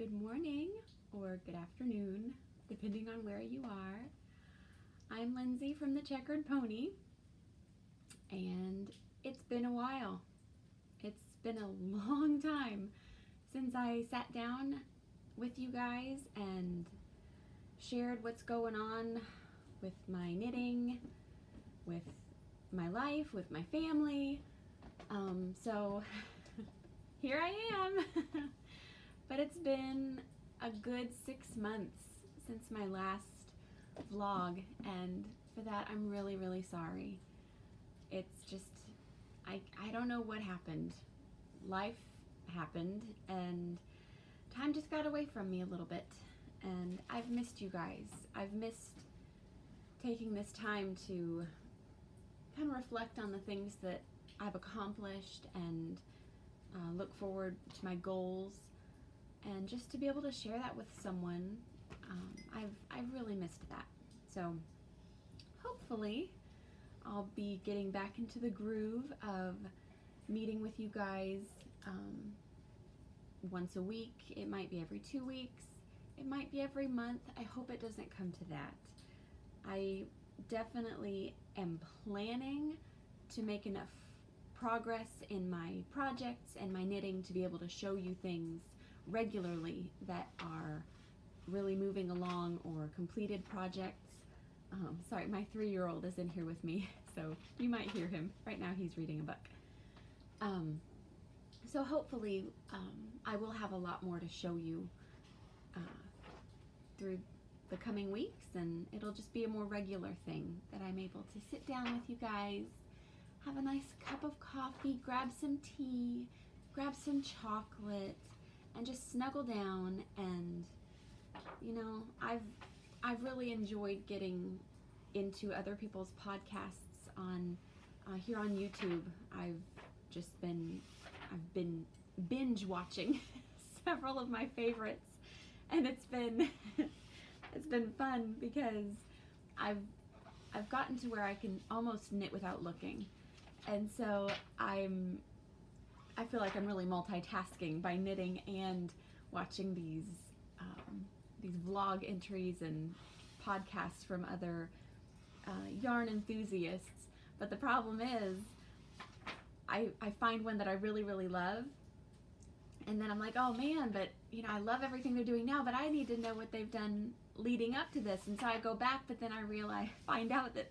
good morning or good afternoon, depending on where you are. I'm Lindsay from the Checkered Pony, and it's been a while. It's been a long time since I sat down with you guys and shared what's going on with my knitting, with my life, with my family. So here I am. But it's been a good 6 months since my last vlog, and for that I'm really sorry. It's just, I don't know what happened. Life happened and time just got away from me a little bit, and I've missed you guys. I've missed taking this time to kind of reflect on the things that I've accomplished and look forward to my goals, and just to be able to share that with someone. I've really missed that. So hopefully I'll be getting back into the groove of meeting with you guys once a week. It might be every 2 weeks. It might be every month. I hope it doesn't come to that. I definitely am planning to make enough progress in my projects and my knitting to be able to show you things regularly that are really moving along or completed projects. Sorry, my 3-year-old is in here with me, so you might hear him. Right now he's reading a book. So hopefully I will have a lot more to show you through the coming weeks, and it'll just be a more regular thing that I'm able to sit down with you guys, have a nice cup of coffee, grab some tea, grab some chocolate, and just snuggle down. And you know, I've really enjoyed getting into other people's podcasts on here on YouTube. I've been binge watching several of my favorites, and it's been fun because I've gotten to where I can almost knit without looking, and so I feel like I'm really multitasking by knitting and watching these vlog entries and podcasts from other yarn enthusiasts. But the problem is, I find one that I really love, and then I'm like, oh man, but you know, I love everything they're doing now, but I need to know what they've done leading up to this. And so I go back, but then I find out that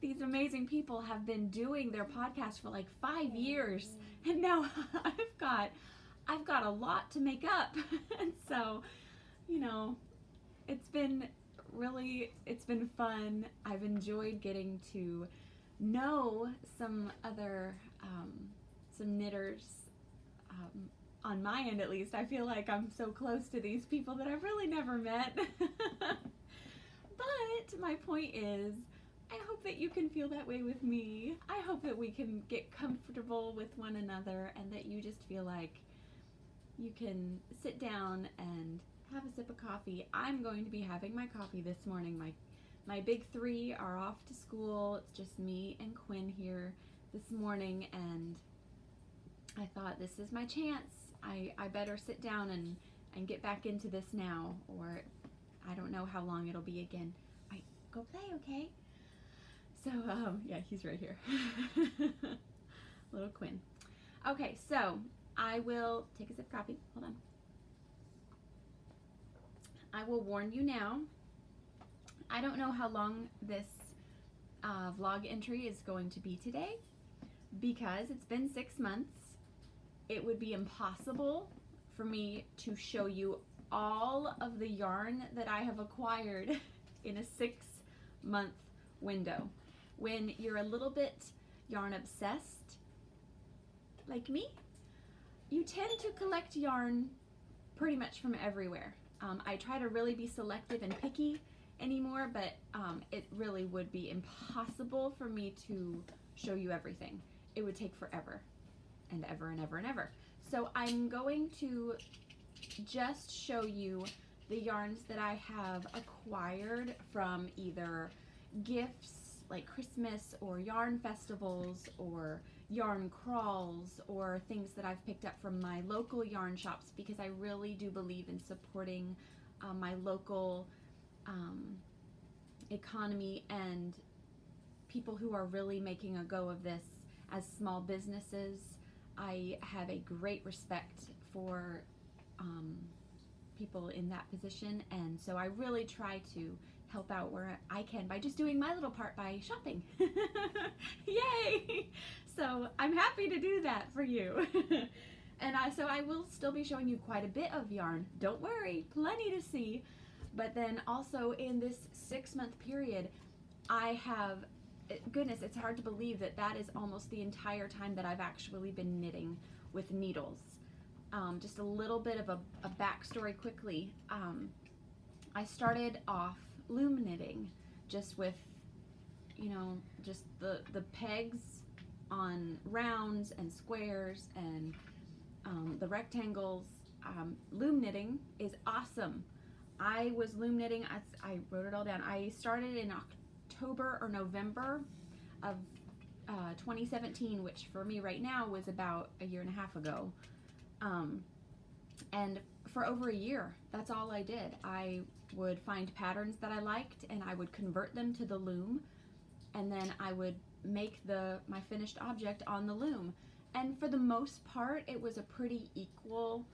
these amazing people have been doing their podcast for like 5 years, and now I've got a lot to make up. And so, you know, it's been fun. I've enjoyed getting to know some other some knitters on my end, at least. I feel like I'm so close to these people that I've really never met. But my point is, I hope that you can feel that way with me. I hope that we can get comfortable with one another, and that you just feel like you can sit down and have a sip of coffee. I'm going to be having my coffee this morning. My big 3 are off to school. It's just me and Quinn here this morning, and I thought, this is my chance. I better sit down and get back into this now, or I don't know how long it'll be again. Go play, okay? So, yeah, he's right here. Little Quinn. Okay, so I will take a sip of coffee. Hold on. I will warn you now, I don't know how long this vlog entry is going to be today, because it's been 6 months. It would be impossible for me to show you all of the yarn that I have acquired in a 6-month window. When you're a little bit yarn obsessed, like me, you tend to collect yarn pretty much from everywhere. I try to really be selective and picky anymore, but it really would be impossible for me to show you everything. It would take forever and ever and ever and ever. So I'm going to just show you the yarns that I have acquired from either gifts like Christmas or yarn festivals or yarn crawls or things that I've picked up from my local yarn shops, because I really do believe in supporting my local economy and people who are really making a go of this as small businesses. I have a great respect for people in that position, and so I really try to help out where I can by just doing my little part by shopping. Yay! So I'm happy to do that for you. And so I will still be showing you quite a bit of yarn. Don't worry, plenty to see. But then also in this 6-month period, I have, goodness, it's hard to believe that that is almost the entire time that I've actually been knitting with needles. Just a little bit of a backstory quickly. I started off loom knitting just with, you know, just the pegs on rounds and squares and the rectangles. Loom knitting is awesome. I was loom knitting, I wrote it all down. I started in October or November of 2017, which for me right now was about a year and a half ago. And for over a year, that's all I did. I would find patterns that I liked and I would convert them to the loom, and then I would make my finished object on the loom. And for the most part, it was a pretty equal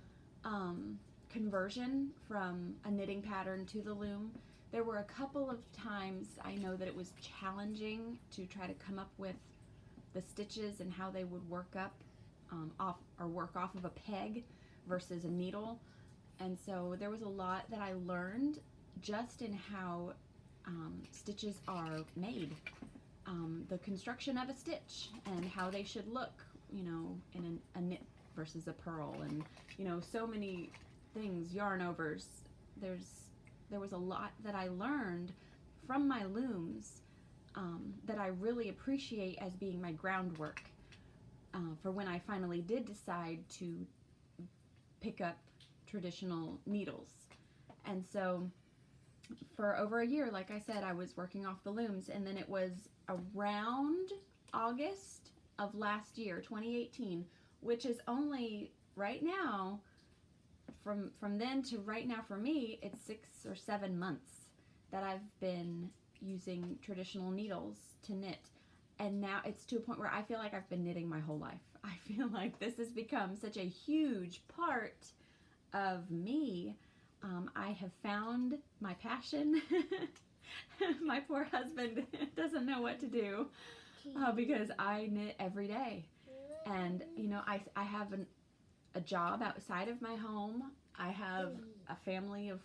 conversion from a knitting pattern to the loom. There were a couple of times I know that it was challenging to try to come up with the stitches and how they would work up work off of a peg versus a needle. And so there was a lot that I learned just in how stitches are made, the construction of a stitch and how they should look, you know, in a knit versus a purl, and you know, so many things, yarn overs. There was a lot that I learned from my looms that I really appreciate as being my groundwork for when I finally did decide to pick up traditional needles. And so for over a year, like I said, I was working off the looms, and then it was around August of last year, 2018, which is only right now, from then to right now for me, it's 6 or 7 months that I've been using traditional needles to knit. And now it's to a point where I feel like I've been knitting my whole life. I feel like this has become such a huge part of me. I have found my passion. My poor husband doesn't know what to do because I knit every day. And, you know, I have a job outside of my home. I have a family of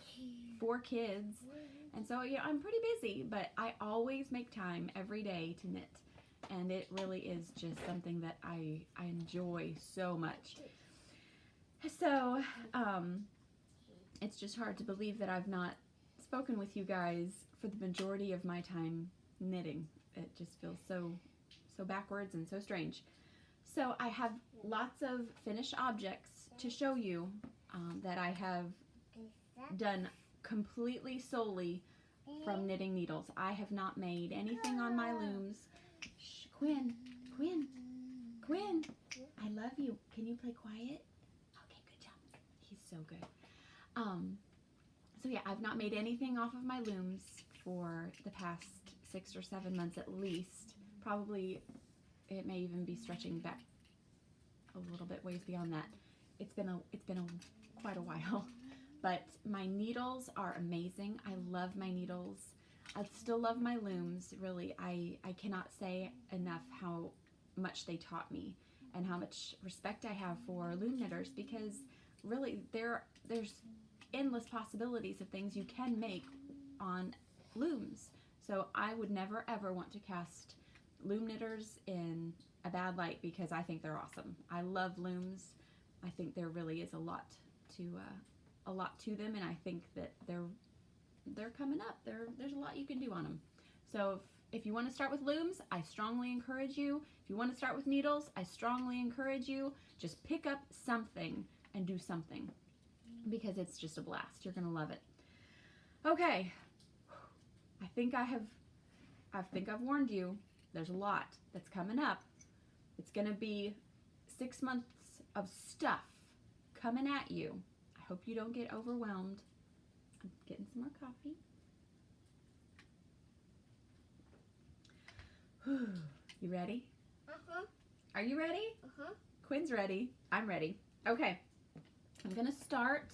4 kids. And so, yeah, I'm pretty busy, but I always make time every day to knit. And it really is just something that I enjoy so much. So, it's just hard to believe that I've not spoken with you guys for the majority of my time knitting. It just feels so backwards and so strange. So I have lots of finished objects to show you that I have done completely solely from knitting needles. I have not made anything on my looms. Shh, Quinn, I love you. Can you play quiet? Okay, good job. He's so good. So yeah, I've not made anything off of my looms for the past 6 or 7 months at least. Probably it may even be stretching back a little bit ways beyond that. It's been quite a while. But my needles are amazing. I love my needles. I still love my looms, really. I cannot say enough how much they taught me and how much respect I have for loom knitters, because really there's endless possibilities of things you can make on looms. So I would never ever want to cast loom knitters in a bad light, because I think they're awesome. I love looms. I think there really is a lot to them, and I think that they're coming up. There's a lot you can do on them. So if you want to start with looms, I strongly encourage you. If you want to start with needles, I strongly encourage you. Just pick up something and do something, because it's just a blast. You're gonna love it. Okay, I think I've warned you. There's a lot that's coming up. It's gonna be 6 months of stuff coming at you. I hope you don't get overwhelmed. I'm getting some more coffee. You ready? Uh-huh. Are you ready? Uh-huh. Quinn's ready. I'm ready. Okay. I'm gonna start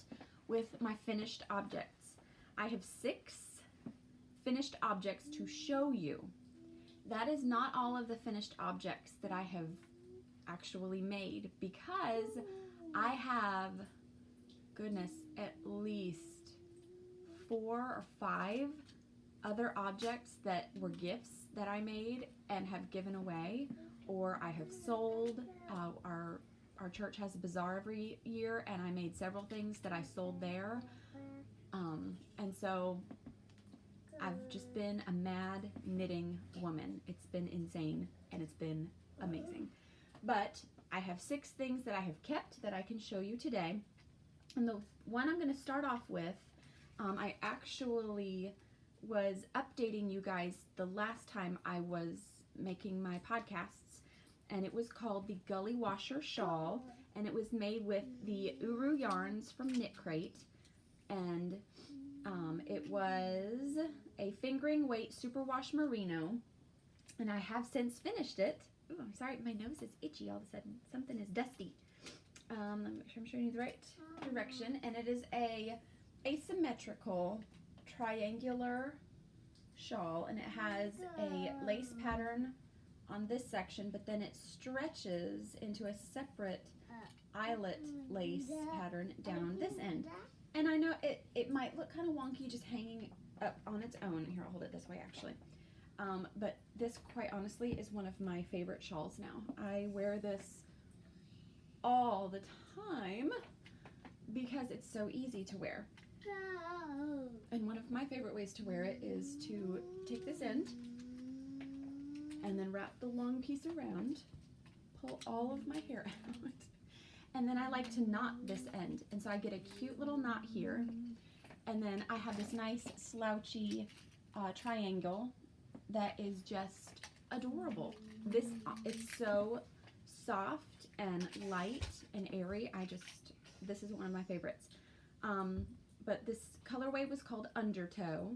with my finished objects. I have 6 finished objects to show you. That is not all of the finished objects that I have actually made, because I have, goodness, at least 4 or 5 other objects that were gifts that I made and have given away, or I have sold. Our church has a bazaar every year, and I made several things that I sold there. And so I've just been a mad knitting woman. It's been insane, and it's been amazing. But I have 6 things that I have kept that I can show you today. And the one I'm going to start off with, I actually was updating you guys the last time I was making my podcasts, and it was called the Gullywasher Shawl, and it was made with the Uru yarns from Knit Crate, and it was a fingering weight superwash merino, and I have since finished it. Ooh, I'm sorry, my nose is itchy all of a sudden. Something is dusty. Let me make sure I'm showing you the right direction, and it is a asymmetrical triangular shawl, and it has a lace pattern on this section, but then it stretches into a separate eyelet lace pattern down this end. And I know it might look kind of wonky just hanging up on its own. Here, I'll hold it this way actually. But this, quite honestly, is one of my favorite shawls now. I wear this all the time because it's so easy to wear. And one of my favorite ways to wear it is to take this end and then wrap the long piece around, pull all of my hair out, and then I like to knot this end. And so I get a cute little knot here, and then I have this nice slouchy triangle that is just adorable. This it's so soft and light and airy. This is one of my favorites. But this colorway was called Undertow,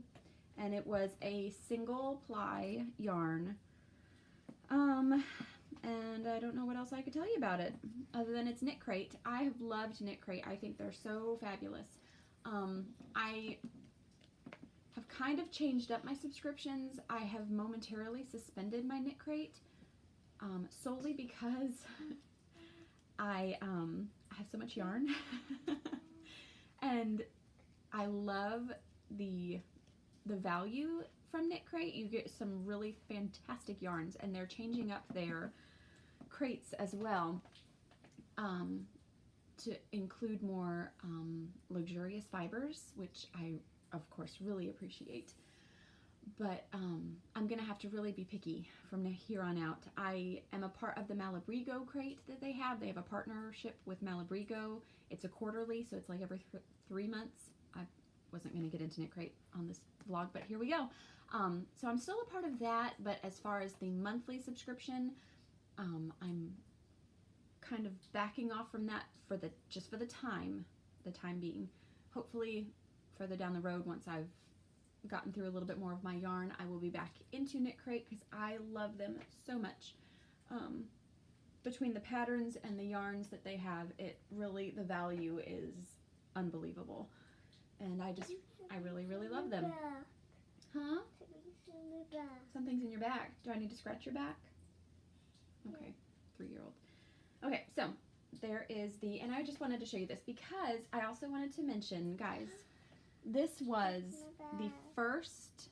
and it was a single ply yarn. And I don't know what else I could tell you about it other than it's Knit Crate. I have loved Knit Crate. I think they're so fabulous. I have kind of changed up my subscriptions. I have momentarily suspended my Knit Crate solely because I have so much yarn. And I love the value from Knit Crate. You get some really fantastic yarns, and they're changing up their crates as well to include more luxurious fibers, which I of course really appreciate. But I'm gonna have to really be picky from here on out. I am a part of the Malabrigo crate that they have. They have a partnership with Malabrigo. It's a quarterly, so it's like every 3 months. I wasn't gonna get into Knit Crate on this vlog, but here we go. So I'm still a part of that, but as far as the monthly subscription, I'm kind of backing off from that just for the time being. Hopefully further down the road, once I've gotten through a little bit more of my yarn, I will be back into Knit Crate because I love them so much. Between the patterns and the yarns that they have, the value is unbelievable, and I really, really love them. Huh? Something's in your back. Do I need to scratch your back? Okay, 3-year-old. Okay, so there is and I just wanted to show you this because I also wanted to mention, guys, this was the first,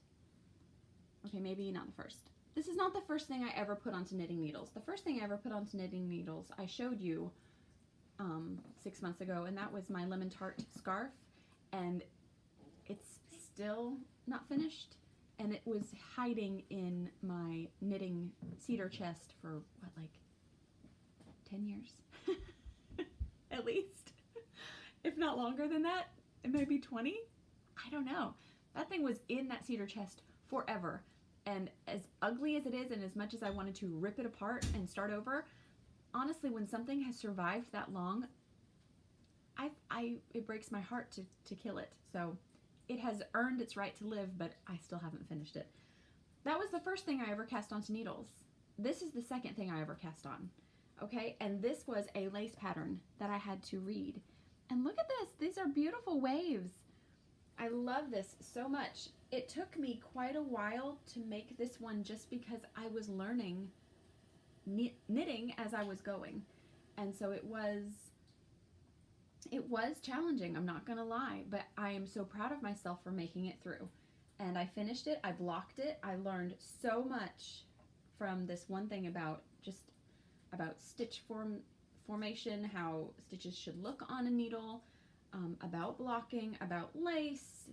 okay, maybe not the first. This is not the first thing I ever put onto knitting needles. The first thing I ever put onto knitting needles, I showed you 6 months ago, and that was my lemon tart scarf, and it's still not finished, and it was hiding in my knitting cedar chest for what, like 10 years at least, if not longer than that. It might be 20. I don't know. That thing was in that cedar chest forever, and as ugly as it is, and as much as I wanted to rip it apart and start over, honestly, when something has survived that long, it breaks my heart to kill it. So it has earned its right to live, but I still haven't finished it. That was the first thing I ever cast onto needles. This is the second thing I ever cast on. Okay, and this was a lace pattern that I had to read. And look at this, these are beautiful waves. I love this so much. It took me quite a while to make this one just because I was learning knitting as I was going. And so it was challenging, I'm not gonna lie, but I am so proud of myself for making it through. And I finished it, I blocked it, I learned so much from this one thing about stitch formation, how stitches should look on a needle, about blocking, about lace.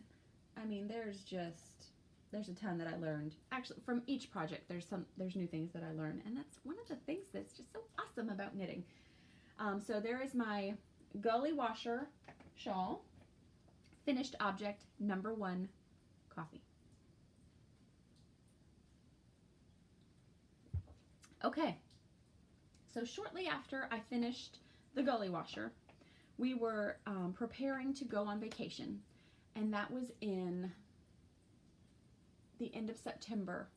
I mean, there's a ton that I learned. Actually, from each project, there's new things that I learn, and that's one of the things that's just so awesome about knitting. So there is my Gullywasher shawl, finished object number 1, coffee. Okay, so shortly after I finished the Gullywasher, we were preparing to go on vacation, and that was in the end of September,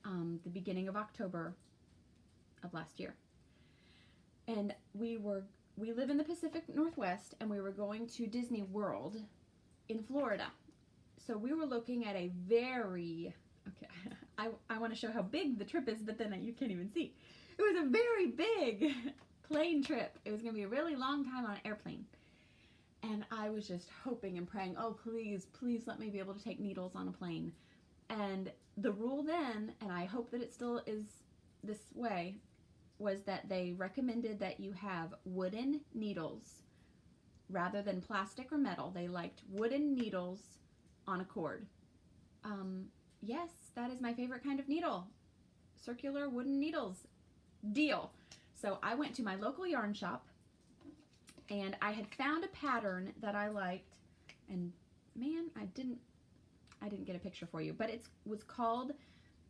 the beginning of October of last year. And we live in the Pacific Northwest, and we were going to Disney World in Florida. So we were looking at a very, okay, I want to show how big the trip is, but then you can't even see. It was a very big plane trip. It was going to be a really long time on an airplane. And I was just hoping and praying, oh, please, please let me be able to take needles on a plane. And the rule then, and I hope that it still is this way, was that they recommended that you have wooden needles rather than plastic or metal. They liked wooden needles on a cord. Yes, that is my favorite kind of needle. Circular wooden needles. Deal. So I went to my local yarn shop, and I had found a pattern that I liked, and man, I didn't get a picture for you, but it was called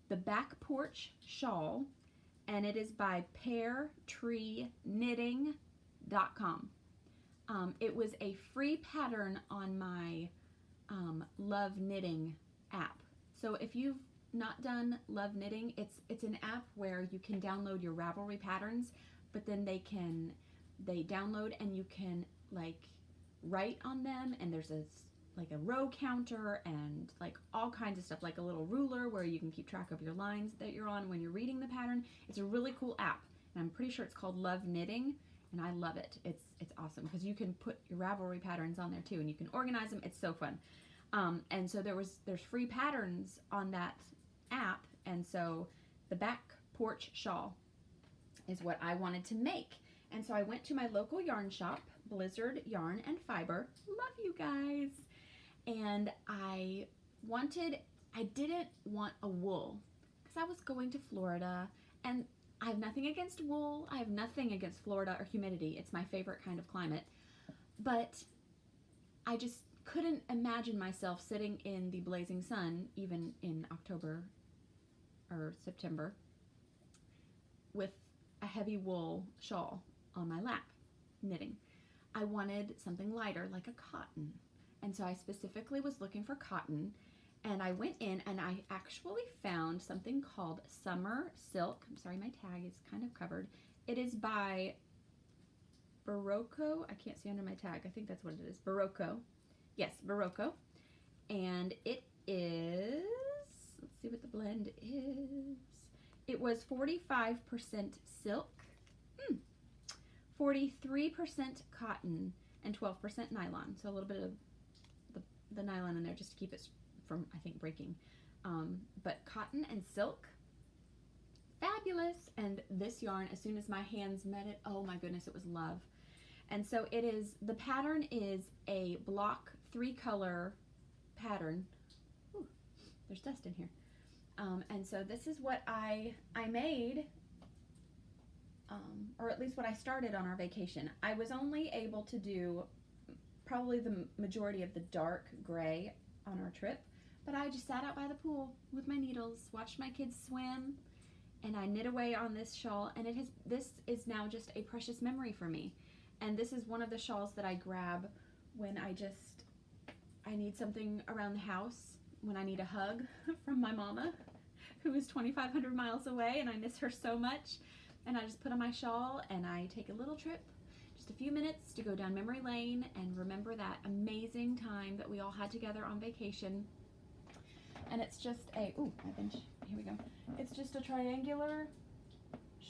the Back Porch Shawl, and it is by peartreeknitting.com. It was a free pattern on my Love Knitting app. So if you've not done Love Knitting, it's an app where you can download your Ravelry patterns, but then they download and you can like write on them, and there's like a row counter and like all kinds of stuff, like a little ruler where you can keep track of your lines that you're on when you're reading the pattern. It's a really cool app, and I'm pretty sure it's called Love Knitting, and I love it. It's awesome because you can put your Ravelry patterns on there too, and you can organize them. It's so fun. And so there's free patterns on that app, and so the Back Porch Shawl is what I wanted to make. And so I went to my local yarn shop, Blizzard Yarn and Fiber. Love you guys. And I didn't want a wool because I was going to Florida, and I have nothing against wool. I have nothing against Florida or humidity. It's my favorite kind of climate. But I just couldn't imagine myself sitting in the blazing sun, even in October or September, with a heavy wool shawl on my lap, knitting. I wanted something lighter, like a cotton. And so I specifically was looking for cotton, and I went in and I actually found something called Summer Silk. I'm sorry, my tag is kind of covered. It is by Barocco. I can't see under my tag. I think that's what it is. Barocco. Yes, Barocco. And it is, let's see what the blend is. It was 45% silk, 43% cotton, and 12% nylon. So a little bit of the nylon in there just to keep it from, I think, breaking. But cotton and silk, fabulous. And this yarn, as soon as my hands met it, oh my goodness, it was love. And so it is, the pattern is a block 3-color pattern. Ooh, there's dust in here. And so this is what I made, or at least what I started on our vacation. I was only able to do probably the majority of the dark gray on our trip, but I just sat out by the pool with my needles, watched my kids swim, and I knit away on this shawl, and this is now just a precious memory for me. And this is one of the shawls that I grab when I need something around the house, when I need a hug from my mama, who is 2,500 miles away, and I miss her so much. And I just put on my shawl and I take a little trip, just a few minutes, to go down memory lane and remember that amazing time that we all had together on vacation. And it's just a, ooh, my bench, here we go. It's just a triangular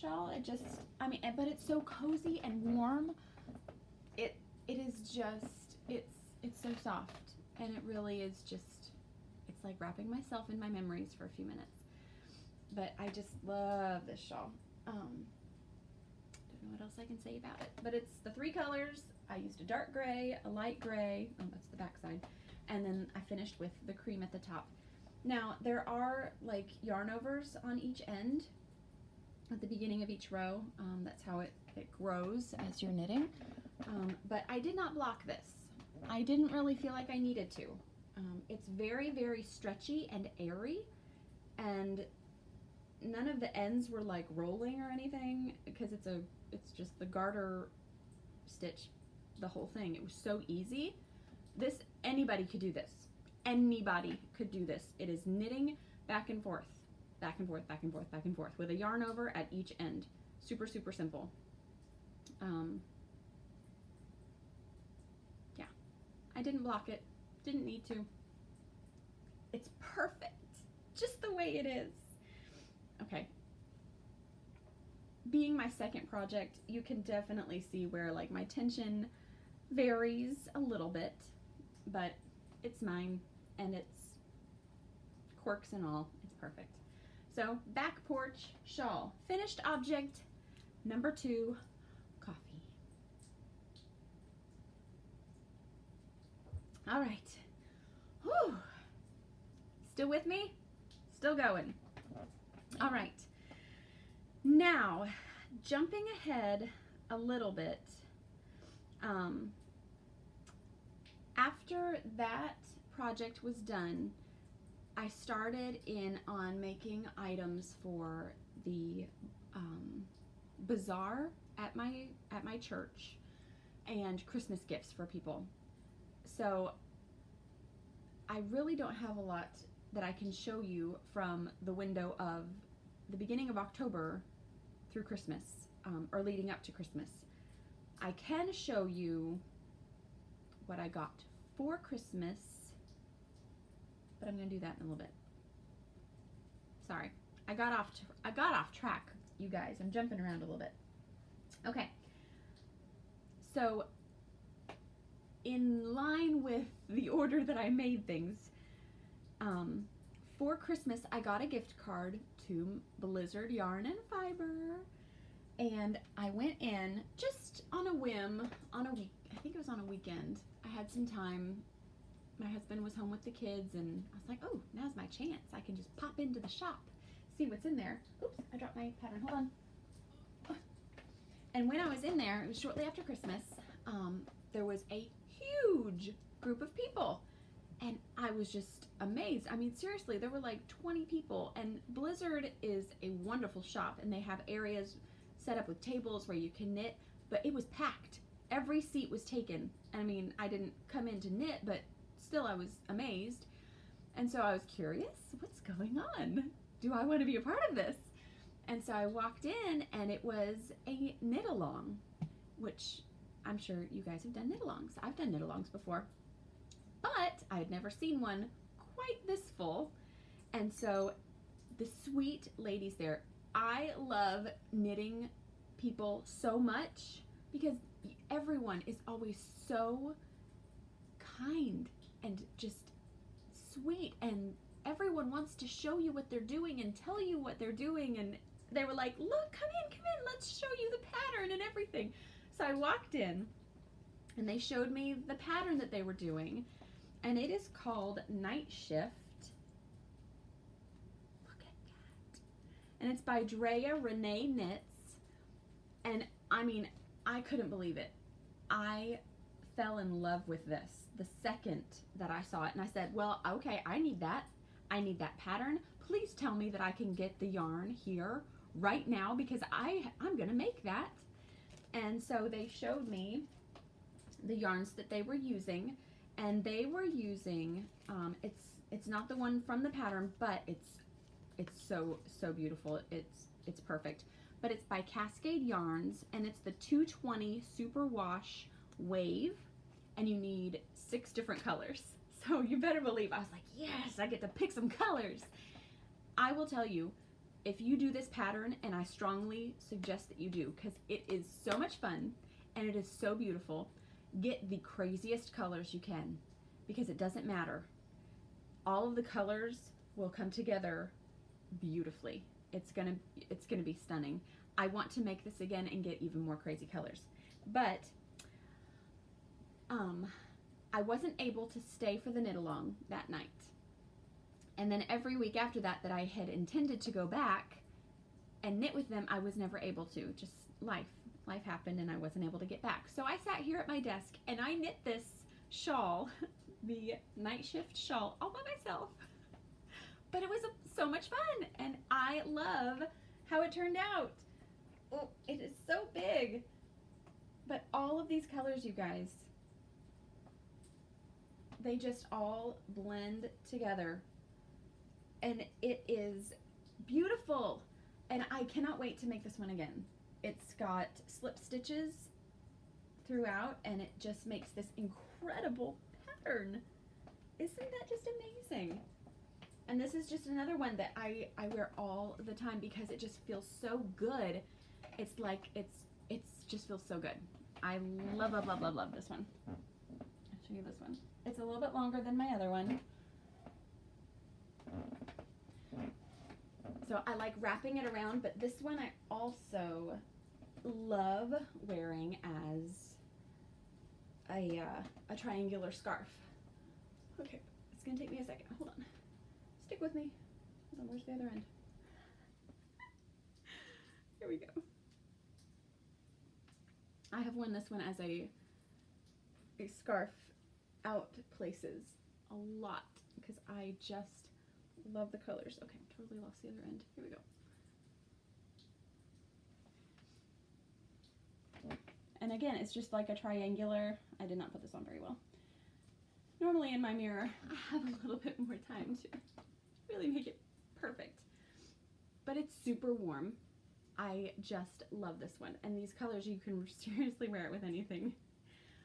shawl. It just, I mean, but it's so cozy and warm. It is just, it's so soft, and it really is just, it's like wrapping myself in my memories for a few minutes. But I just love this shawl. Don't know what else I can say about it, but it's the 3 colors. I used a dark gray, a light gray, oh, that's the back side, and then I finished with the cream at the top. Now, there are like yarn overs on each end at the beginning of each row. That's how it grows as you're knitting. But I did not block this. I didn't really feel like I needed to. It's very, very stretchy and airy, and none of the ends were like rolling or anything, because it's just the garter stitch, the whole thing. It was so easy. Anybody could do this. Anybody could do this. It is knitting back and forth, back and forth, back and forth, back and forth, with a yarn over at each end. Super, super simple. Yeah, I didn't block it. Didn't need to. It's perfect, just the way it is. Okay. Being my second project, you can definitely see where like my tension varies a little bit, but it's mine, and it's quirks and all. It's perfect. So, back porch shawl. Finished object number 2, coffee. All right. Whew. Still with me? Still going. All right. Now, jumping ahead a little bit, after that project was done, I started in on making items for the bazaar at my church, and Christmas gifts for people. So I really don't have a lot that I can show you from the window of the beginning of October through Christmas, or leading up to Christmas. I can show you what I got for Christmas, but I'm going to do that in a little bit. Sorry, I got off track, you guys. I'm jumping around a little bit. Okay, so in line with the order that I made things, for Christmas I got a gift card to Blizzard Yarn and Fiber, and I went in just on a whim on a week. I think it was on a weekend. I had some time. My husband was home with the kids, and I was like, oh, now's my chance. I can just pop into the shop, see what's in there. Oops, I dropped my pattern. Hold on. And when I was in there, it was shortly after Christmas, there was a huge group of people, and I was just amazed. I mean, seriously, there were like 20 people, and Blizzard is a wonderful shop, and they have areas set up with tables where you can knit, but it was packed. Every seat was taken. I mean, I didn't come in to knit, but still I was amazed. And so I was curious, what's going on? Do I want to be a part of this? And so I walked in, and it was a knit along, which I'm sure you guys have done knit alongs. I've done knit alongs before, but I had never seen one quite this full. And so the sweet ladies there, I love knitting people so much because everyone is always so kind and just sweet, and everyone wants to show you what they're doing and tell you what they're doing, and they were like, look, come in, let's show you the pattern and everything. So I walked in, and they showed me the pattern that they were doing, and it is called Nightshift. Look at that. And it's by Drea Renee Knits, and I mean, I couldn't believe it. I fell in love with this the second that I saw it, and I said, well, okay, I need that pattern. Please tell me that I can get the yarn here right now because I'm gonna make that. And so they showed me the yarns that they were using, and they were using it's not the one from the pattern, but it's so beautiful. It's perfect. But it's by Cascade Yarns, and it's the 220 Super Wash Wave, and you need 6 different colors. So you better believe I was like, yes, I get to pick some colors. I will tell you, if you do this pattern, and I strongly suggest that you do, because it is so much fun and it is so beautiful, get the craziest colors you can, because it doesn't matter. All of the colors will come together beautifully. It's gonna be stunning. I want to make this again and get even more crazy colors, but I wasn't able to stay for the knit along that night. And then every week after that I had intended to go back and knit with them, I was never able to. Just life happened and I wasn't able to get back. So I sat here at my desk and I knit this shawl, the Nightshift Shawl, all by myself. But it was so much fun, and I love how it turned out. Oh, it is so big. But all of these colors, you guys, they just all blend together. And it is beautiful. And I cannot wait to make this one again. It's got slip stitches throughout, and it just makes this incredible pattern. Isn't that just amazing? And this is just another one that I wear all the time because it just feels so good. It's like, it's just feels so good. I love this one. I'll show you this one. It's a little bit longer than my other one. So I like wrapping it around, but this one I also love wearing as a triangular scarf. Okay, it's gonna take me a second. Hold on. Stick with me. Hold on, where's the other end? Here we go. I have worn this one as a scarf out places a lot because I just love the colors. Okay, totally lost the other end. Here we go. And again, it's just like a triangular. I did not put this on very well. Normally in my mirror, I have a little bit more time to really make it perfect. But it's super warm. I just love this one. And these colors, you can seriously wear it with anything.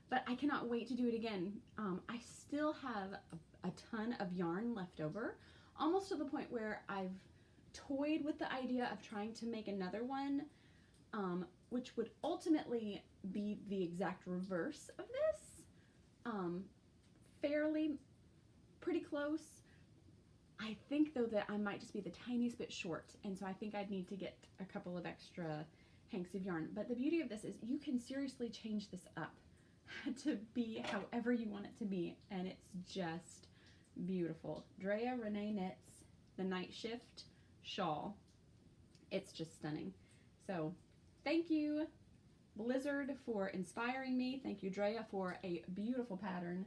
But I cannot wait to do it again. I still have a ton of yarn left over, almost to the point where I've toyed with the idea of trying to make another one, which would ultimately be the exact reverse of this. Fairly pretty close. I think though that I might just be the tiniest bit short, and so I think I'd need to get a couple of extra hanks of yarn. But the beauty of this is you can seriously change this up to be however you want it to be, and it's just beautiful. Drea Renee Knits, the Nightshift Shawl. It's just stunning. So thank you, Blizzard, for inspiring me. Thank you, Drea, for a beautiful pattern.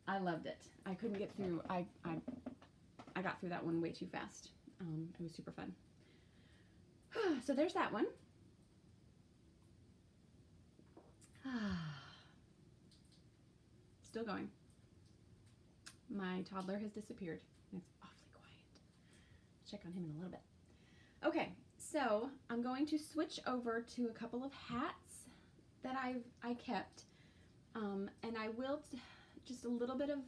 I loved it. I couldn't get through. I got through that one way too fast. It was super fun. So there's that one. Still going. My toddler has disappeared. It's awfully quiet. Check on him in a little bit. Okay, so I'm going to switch over to a couple of hats that I kept, and I will just a little bit of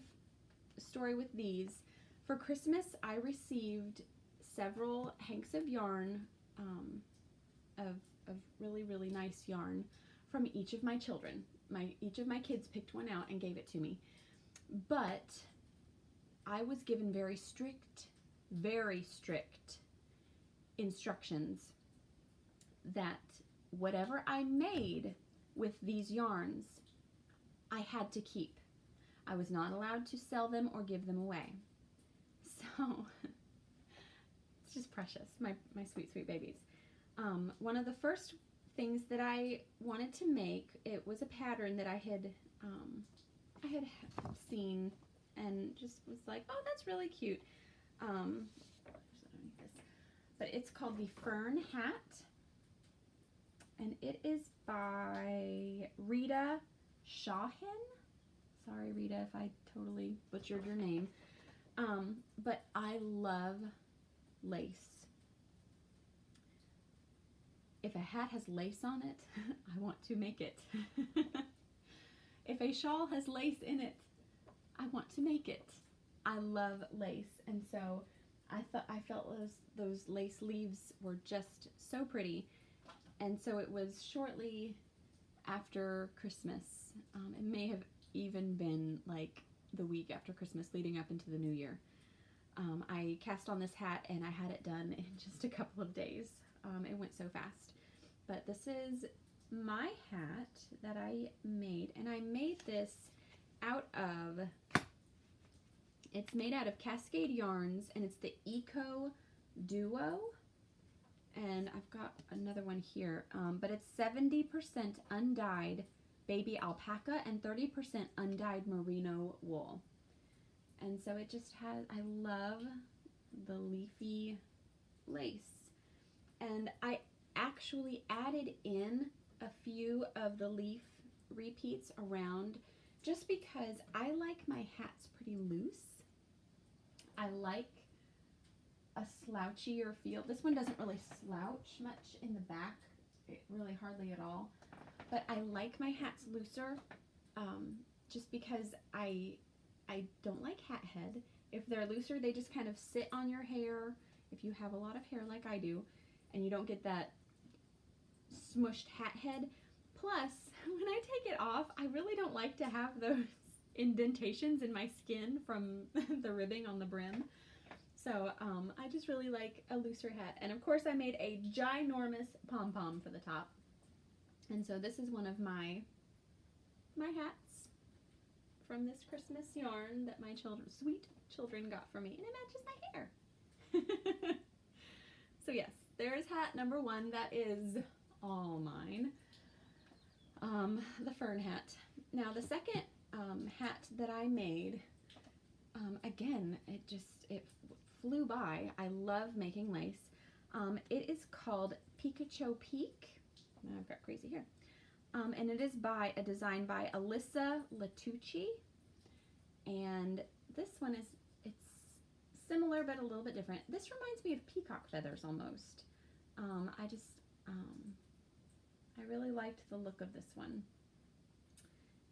story with these. For Christmas, I received several hanks of yarn, of really, really nice yarn from each of my children. Each of my kids picked one out and gave it to me. But I was given very strict instructions that whatever I made with these yarns, I had to keep. I was not allowed to sell them or give them away. So it's just precious, my sweet, sweet babies. One of the first things that I wanted to make, it was a pattern that I had seen and just was like, oh, that's really cute. but it's called the Fern Hat, and it is by Rita Shaw. Sorry, Rita, if I totally butchered your name. But I love lace. If a hat has lace on it, I want to make it. If a shawl has lace in it, I want to make it. I love lace, and so I felt those lace leaves were just so pretty. And so it was shortly after Christmas. It may have even been like the week after Christmas leading up into the new year. I cast on this hat and I had it done in just a couple of days. It went so fast. But this is my hat that I made, and I made this out of, it's made out of Cascade Yarns, and it's the Eco Duo. And I've got another one here, but it's 70% undyed baby alpaca and 30% undyed merino wool. And so it just has, I love the leafy lace. And I actually added in a few of the leaf repeats around just because I like my hats pretty loose. I like a slouchier feel. This one doesn't really slouch much in the back, really hardly at all. But I like my hats looser, just because I don't like hat head. If they're looser, they just kind of sit on your hair. If you have a lot of hair like I do, and you don't get that smushed hat head. Plus, when I take it off, I really don't like to have those indentations in my skin from the ribbing on the brim. So I just really like a looser hat. And of course I made a ginormous pom-pom for the top. And so this is one of my hats from this Christmas yarn that my children, sweet children, got for me. And it matches my hair. So yes, there's hat number one. That is all mine. The Fern Hat. Now the second hat that I made, again, it flew by. I love making lace. It is called Pikachu Peak. I've got crazy hair. And it is by a design by Alyssa Latucci. And this one is, it's similar but a little bit different. This reminds me of peacock feathers almost. I really liked the look of this one.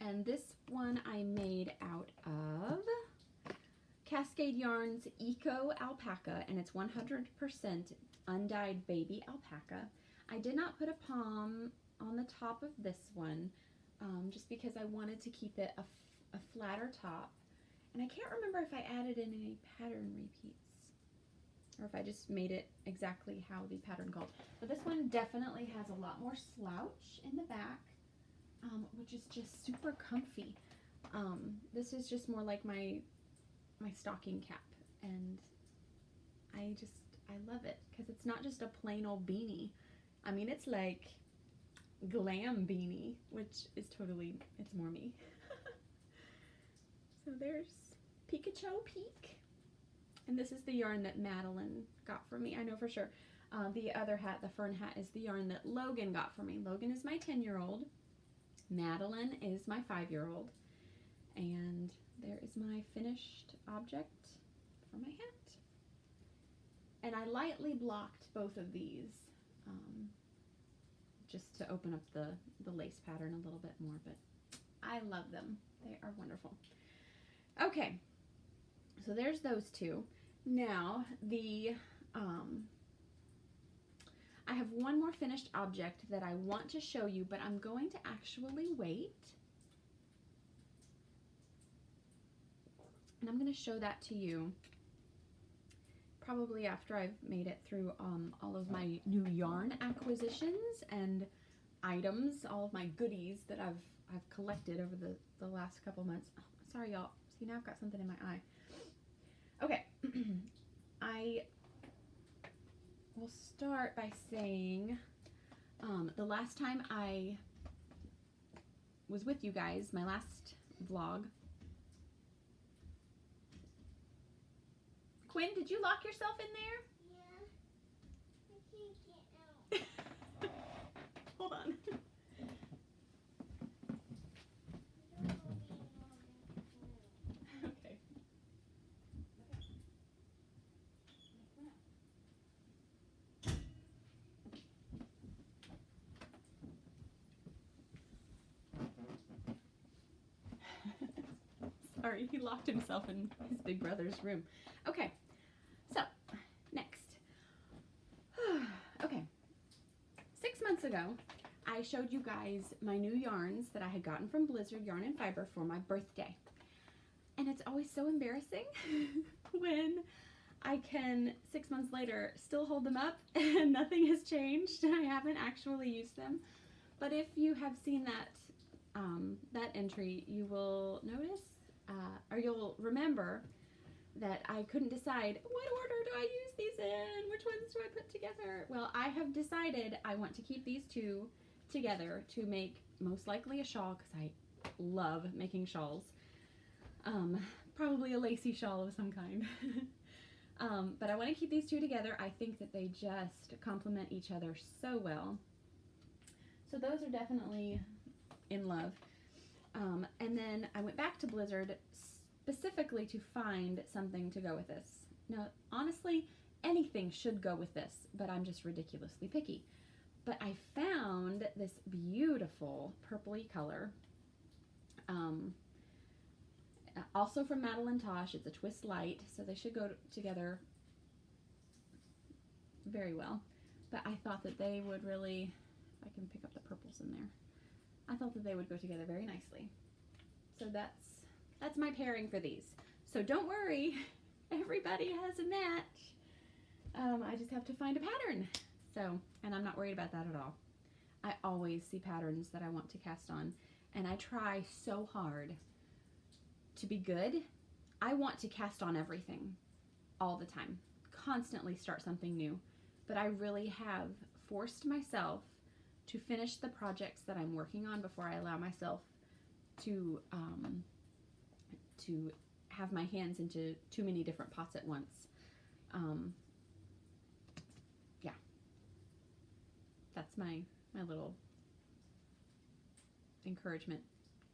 And this one I made out of Cascade Yarns Eco Alpaca, and it's 100% undyed baby alpaca. I did not put a pom on the top of this one, just because I wanted to keep it a flatter top. And I can't remember if I added in any pattern repeats, or if I just made it exactly how the pattern called. But this one definitely has a lot more slouch in the back, which is just super comfy. This is just more like my stocking cap, and I love it because it's not just a plain old beanie. I mean, it's like glam beanie, which is totally, it's more me. So there's Pikachu Peak. And this is the yarn that Madeline got for me, I know for sure. The other hat, the Fern Hat, is the yarn that Logan got for me. Logan is my 10-year-old. Madeline is my 5-year-old. And there is my finished object for my hat. And I lightly blocked both of these just to open up the lace pattern a little bit more, but I love them. They are wonderful. Okay, so there's those two. Now, I have one more finished object that I want to show you, but I'm going to actually wait. And I'm going to show that to you probably after I've made it through all of my new yarn acquisitions and items, all of my goodies that I've collected over the last couple months. Oh, sorry, y'all. See, now I've got something in my eye. Okay. I will start by saying the last time I was with you guys, my last vlog. Quinn, did you lock yourself in there? Hold on. Okay. Sorry, he locked himself in his big brother's room. Okay, so next. Okay, 6 months ago, I showed you guys my new yarns that I had gotten from Blizzard Yarn and Fiber for my birthday. And it's always so embarrassing when I can, 6 months later, still hold them up and nothing has changed and I haven't actually used them. But if you have seen that, that entry, you will notice, or you'll remember that I couldn't decide what order do I use these in, which ones do I put together. Well, I have decided I want to keep these two together to make most likely a shawl, because I love making shawls. Probably a lacy shawl of some kind. But I want to keep these two together. I think that they just complement each other so well. So those are definitely in love. And then I went back to Blizzard specifically to find something to go with this. Now, honestly, anything should go with this, but I'm just ridiculously picky. But I found this beautiful purpley color, also from Madeline Tosh. It's a twist light, so they should go together very well. But I thought that they would really, if I can pick up the purples in there, I thought that they would go together very nicely. So that's my pairing for these. So don't worry, everybody has a match. I just have to find a pattern. So, and I'm not worried about that at all. I always see patterns that I want to cast on, and I try so hard to be good. I want to cast on everything all the time, constantly start something new, but I really have forced myself to finish the projects that I'm working on before I allow myself to have my hands into too many different pots at once. Yeah, that's my little encouragement.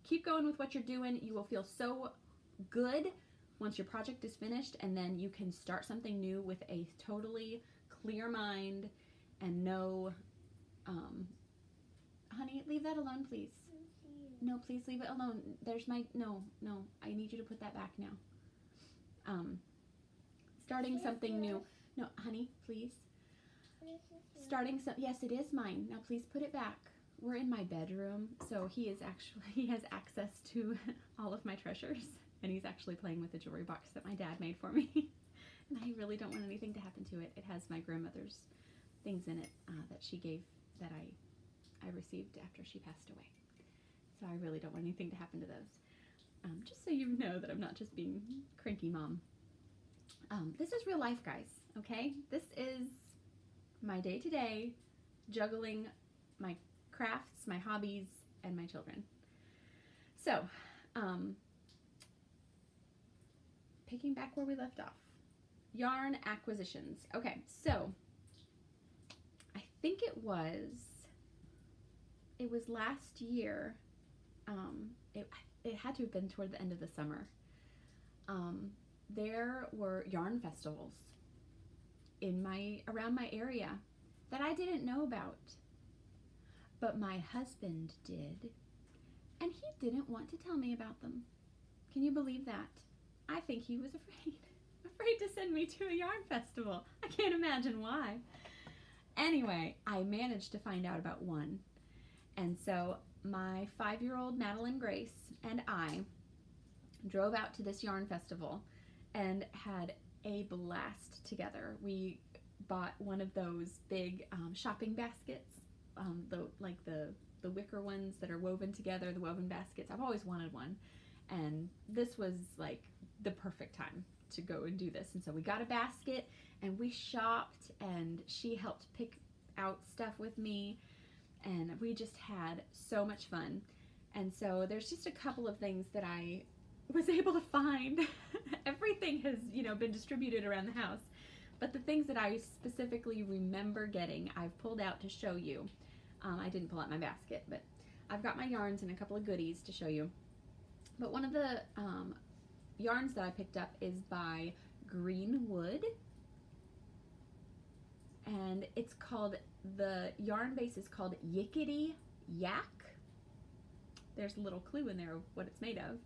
Keep going with what you're doing. You will feel so good once your project is finished, and then you can start something new with a totally clear mind and no, honey, leave that alone, please. No, please leave it alone. There's my, no, I need you to put that back now. Starting something new. No, honey, please. Starting some, yes, it is mine. Now please put it back. We're in my bedroom, so he has access to all of my treasures, and he's actually playing with the jewelry box that my dad made for me. And I really don't want anything to happen to it. It has my grandmother's things in it that she gave, that I received after she passed away. So I really don't want anything to happen to those. Just so you know that I'm not just being cranky mom. This is real life, guys, okay? This is my day-to-day juggling my crafts, my hobbies, and my children. So, picking back where we left off. Yarn acquisitions. Okay, so I think it was last year. It had to have been toward the end of the summer. There were yarn festivals around my area that I didn't know about, but my husband did, and he didn't want to tell me about them. Can you believe that? I think he was afraid to send me to a yarn festival. I can't imagine why. Anyway, I managed to find out about one, and so my 5-year-old Madeline Grace and I drove out to this yarn festival and had a blast together. We bought one of those big shopping baskets, the wicker ones that are woven together, the woven baskets. I've always wanted one, and this was like the perfect time to go and do this. And so we got a basket and we shopped, and she helped pick out stuff with me, and we just had so much fun. And so there's just a couple of things that I was able to find. Everything has, been distributed around the house, But the things that I specifically remember getting, I've pulled out to show you. I didn't pull out my basket, but I've got my yarns and a couple of goodies to show you. But one of the yarns that I picked up is by Greenwood, and it's called, the yarn base is called Yickety Yak. There's a little clue in there of what it's made of.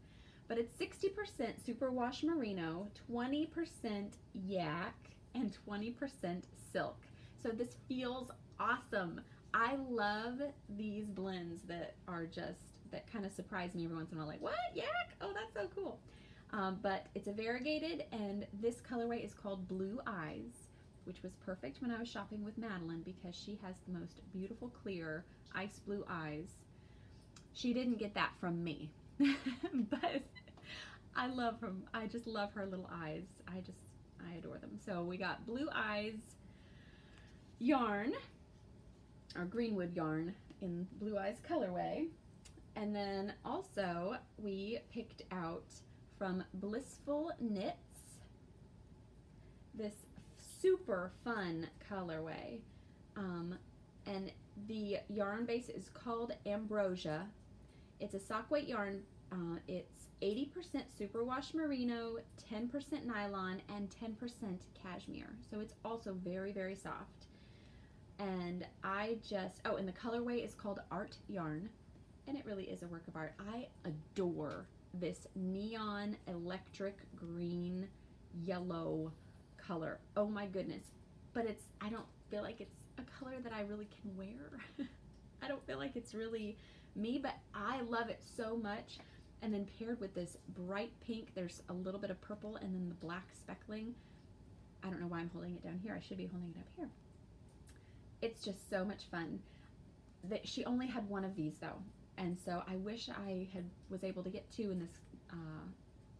But it's 60% superwash merino, 20% yak, and 20% silk. So this feels awesome. I love these blends that are just, that kind of surprise me every once in a while, like, what, yak? Oh, that's so cool. But it's a variegated, and this colorway is called Blue Eyes, which was perfect when I was shopping with Madeline because she has the most beautiful, clear, ice blue eyes. She didn't get that from me, but I love her. I just love her little eyes. I adore them. So we got Blue Eyes yarn, or Greenwood yarn in Blue Eyes colorway. And then also we picked out from Blissful Knits this super fun colorway. And the yarn base is called Ambrosia. It's a sock weight yarn. It's 80% superwash merino, 10% nylon, and 10% cashmere. So it's also very, very soft. And I just, oh, and the colorway is called Art Yarn. And it really is a work of art. I adore this neon electric green yellow color. Oh my goodness. But it's, I don't feel like it's a color that I really can wear. I don't feel like it's really me, but I love it so much. And then paired with this bright pink, there's a little bit of purple and then the black speckling. I don't know why I'm holding it down here. I should be holding it up here. It's just so much fun. She only had one of these though. And so I wish I was able to get two in this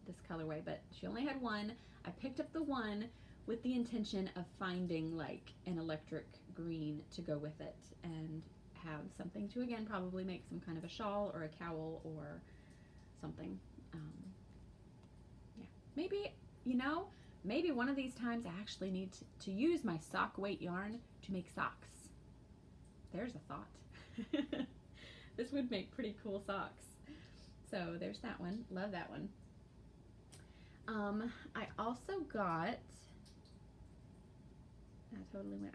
this colorway, but she only had one. I picked up the one with the intention of finding like an electric green to go with it and have something to, again, probably make some kind of a shawl or a cowl or something. Yeah, maybe, you know, maybe one of these times I actually need to use my sock weight yarn to make socks. There's a thought. This would make pretty cool socks. So there's that one. Love that one. I also got, I totally went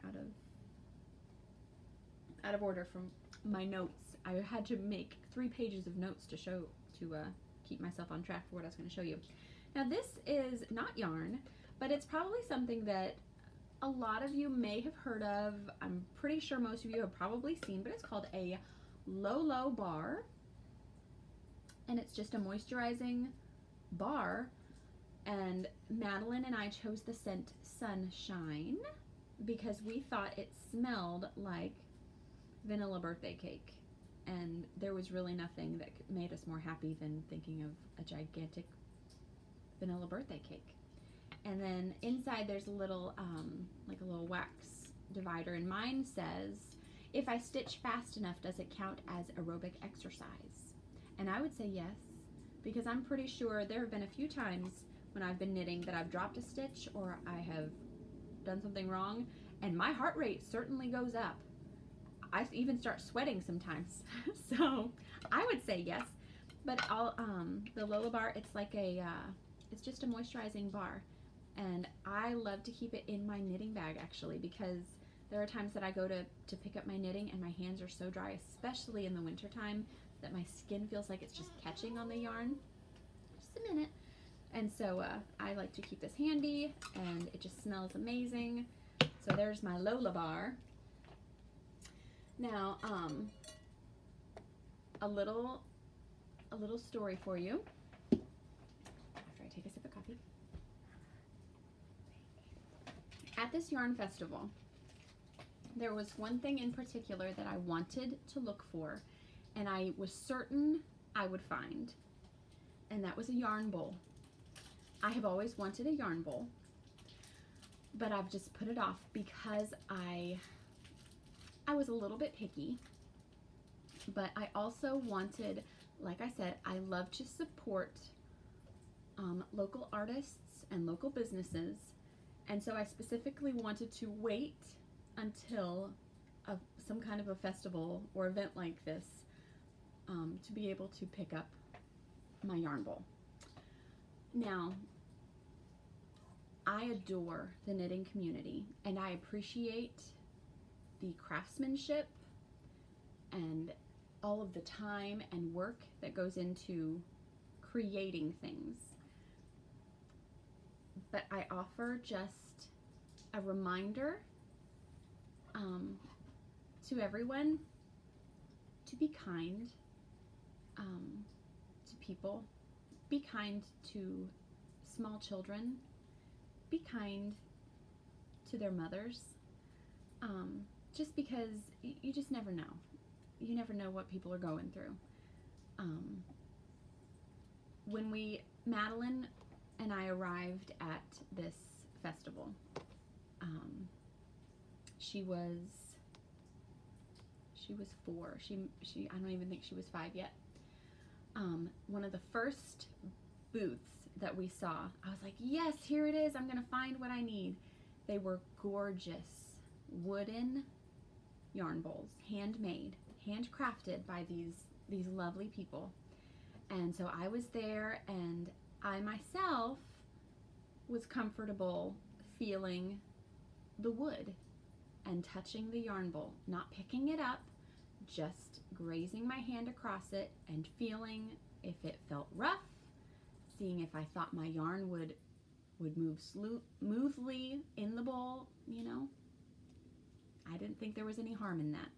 out of order from my notes. I had to make 3 pages of notes to show, to keep myself on track for what I was going to show you. Now this is not yarn, but it's probably something that a lot of you may have heard of. I'm pretty sure most of you have probably seen, but it's called a Lola Bar, and it's just a moisturizing bar. And Madeline and I chose the scent Sunshine because we thought it smelled like vanilla birthday cake, and there was really nothing that made us more happy than thinking of a gigantic vanilla birthday cake. And then inside there's a little like a little wax divider, and mine says, if I stitch fast enough, does it count as aerobic exercise? And I would say yes, because I'm pretty sure there have been a few times when I've been knitting that I've dropped a stitch or I have done something wrong, and my heart rate certainly goes up. I even start sweating sometimes. So I would say yes, but the Lola Bar, it's like a, it's just a moisturizing bar, and I love to keep it in my knitting bag actually, because there are times that I go to pick up my knitting and my hands are so dry, especially in the winter time, that my skin feels like it's just catching on the yarn. Just a minute. And so I like to keep this handy, and it just smells amazing. So there's my Lola Bar. Now, a little story for you after I take a sip of coffee. At this yarn festival, there was one thing in particular that I wanted to look for, and I was certain I would find, and that was a yarn bowl. I have always wanted a yarn bowl, but I've just put it off because I was a little bit picky, but I also wanted, like I said, I love to support local artists and local businesses, And so I specifically wanted to wait until some kind of a festival or event like this to be able to pick up my yarn bowl. Now, I adore the knitting community, and I appreciate the craftsmanship and all of the time and work that goes into creating things. But I offer just a reminder to everyone to be kind to people, be kind to small children, be kind to their mothers, just because you just never know. You never know what people are going through. When Madeline and I arrived at this festival, she was 4. I don't even think she was 5 yet. One of the first booths that we saw, I was like, yes, here it is. I'm gonna find what I need. They were gorgeous wooden yarn bowls, handmade, handcrafted by these lovely people. And so I was there, and I myself was comfortable feeling the wood and touching the yarn bowl, not picking it up, just grazing my hand across it and feeling if it felt rough, seeing if I thought my yarn would move smoothly in the bowl, you know. I didn't think there was any harm in that.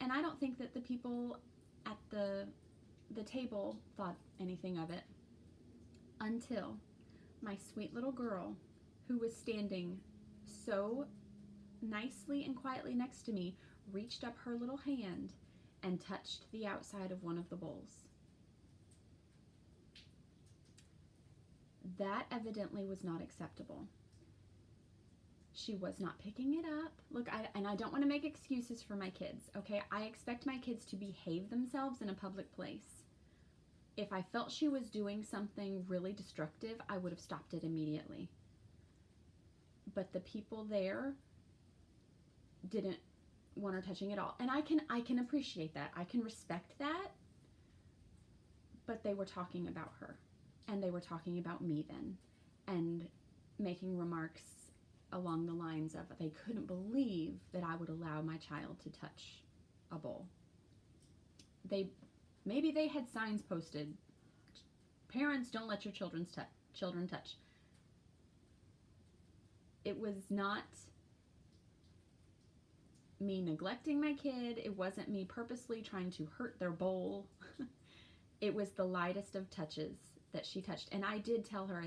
And I don't think that the people at the table thought anything of it until my sweet little girl, who was standing so nicely and quietly next to me, reached up her little hand and touched the outside of one of the bowls. That evidently was not acceptable. She was not picking it up. Look, I don't want to make excuses for my kids, okay? I expect my kids to behave themselves in a public place. If I felt she was doing something really destructive, I would have stopped it immediately. But the people there didn't want her touching it all. And I can appreciate that. I can respect that. But they were talking about her. And they were talking about me then. And making remarks along the lines of they couldn't believe that I would allow my child to touch a bowl. Maybe they had signs posted, parents, don't let your children touch. It was not me neglecting my kid. It wasn't me purposely trying to hurt their bowl. It was the lightest of touches that she touched. And I did tell her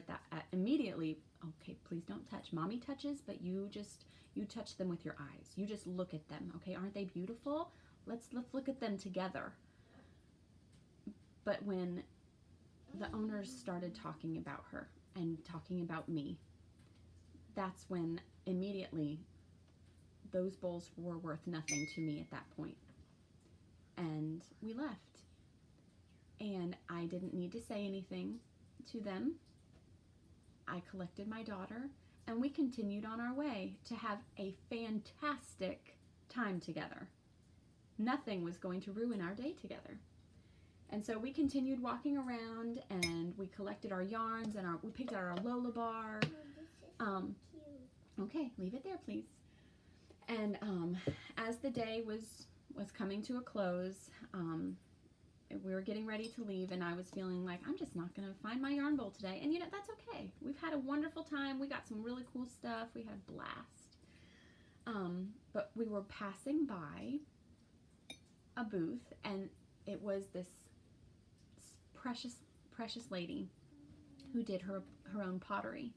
immediately, okay, please don't touch. Mommy touches, but you touch them with your eyes. You just look at them, okay? Aren't they beautiful? Let's look at them together. But when the owners started talking about her and talking about me, that's when immediately those bowls were worth nothing to me at that point. And we left. And I didn't need to say anything to them. I collected my daughter, and we continued on our way to have a fantastic time together. Nothing was going to ruin our day together. And so we continued walking around, and we collected our yarns, and we picked out our Lola Bar. Okay, leave it there, please. And as the day was coming to a close, we were getting ready to leave, and I was feeling like I'm just not going to find my yarn bowl today. And you know, that's okay. We've had a wonderful time. We got some really cool stuff. We had a blast. But we were passing by a booth, and it was this precious lady who did her own pottery.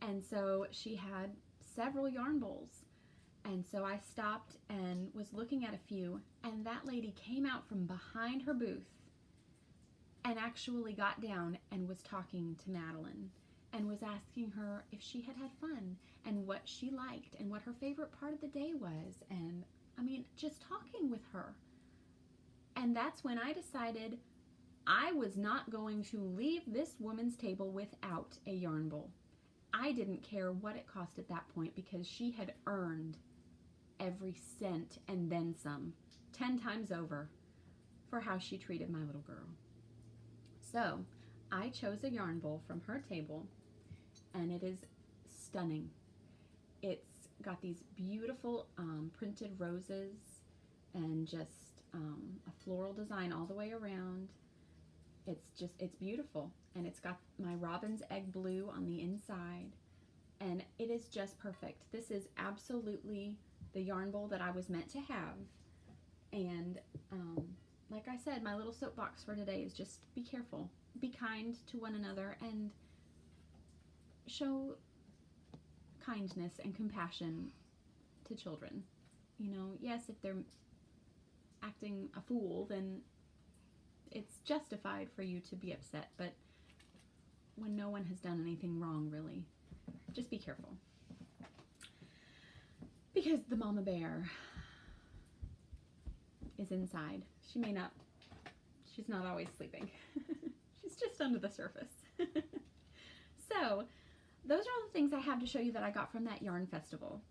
And so she had several yarn bowls. And so I stopped and was looking at a few, and that lady came out from behind her booth and actually got down and was talking to Madeline and was asking her if she had had fun and what she liked and what her favorite part of the day was. And I mean, just talking with her. And that's when I decided I was not going to leave this woman's table without a yarn bowl. I didn't care what it cost at that point because she had earned every cent and then some, 10 times over, for how she treated my little girl. So I chose a yarn bowl from her table, and it is stunning. It's got these beautiful printed roses and just a floral design all the way around. It's beautiful, and it's got my robin's egg blue on the inside, and it is just perfect. This is absolutely the yarn bowl that I was meant to have. And like I said, my little soapbox for today is just be careful, be kind to one another, and show kindness and compassion to children. You know, yes, if they're acting a fool, then it's justified for you to be upset, but when no one has done anything wrong, really, just be careful. Because the mama bear is inside. She's not always sleeping. She's just under the surface. So, those are all the things I have to show you that I got from that yarn festival,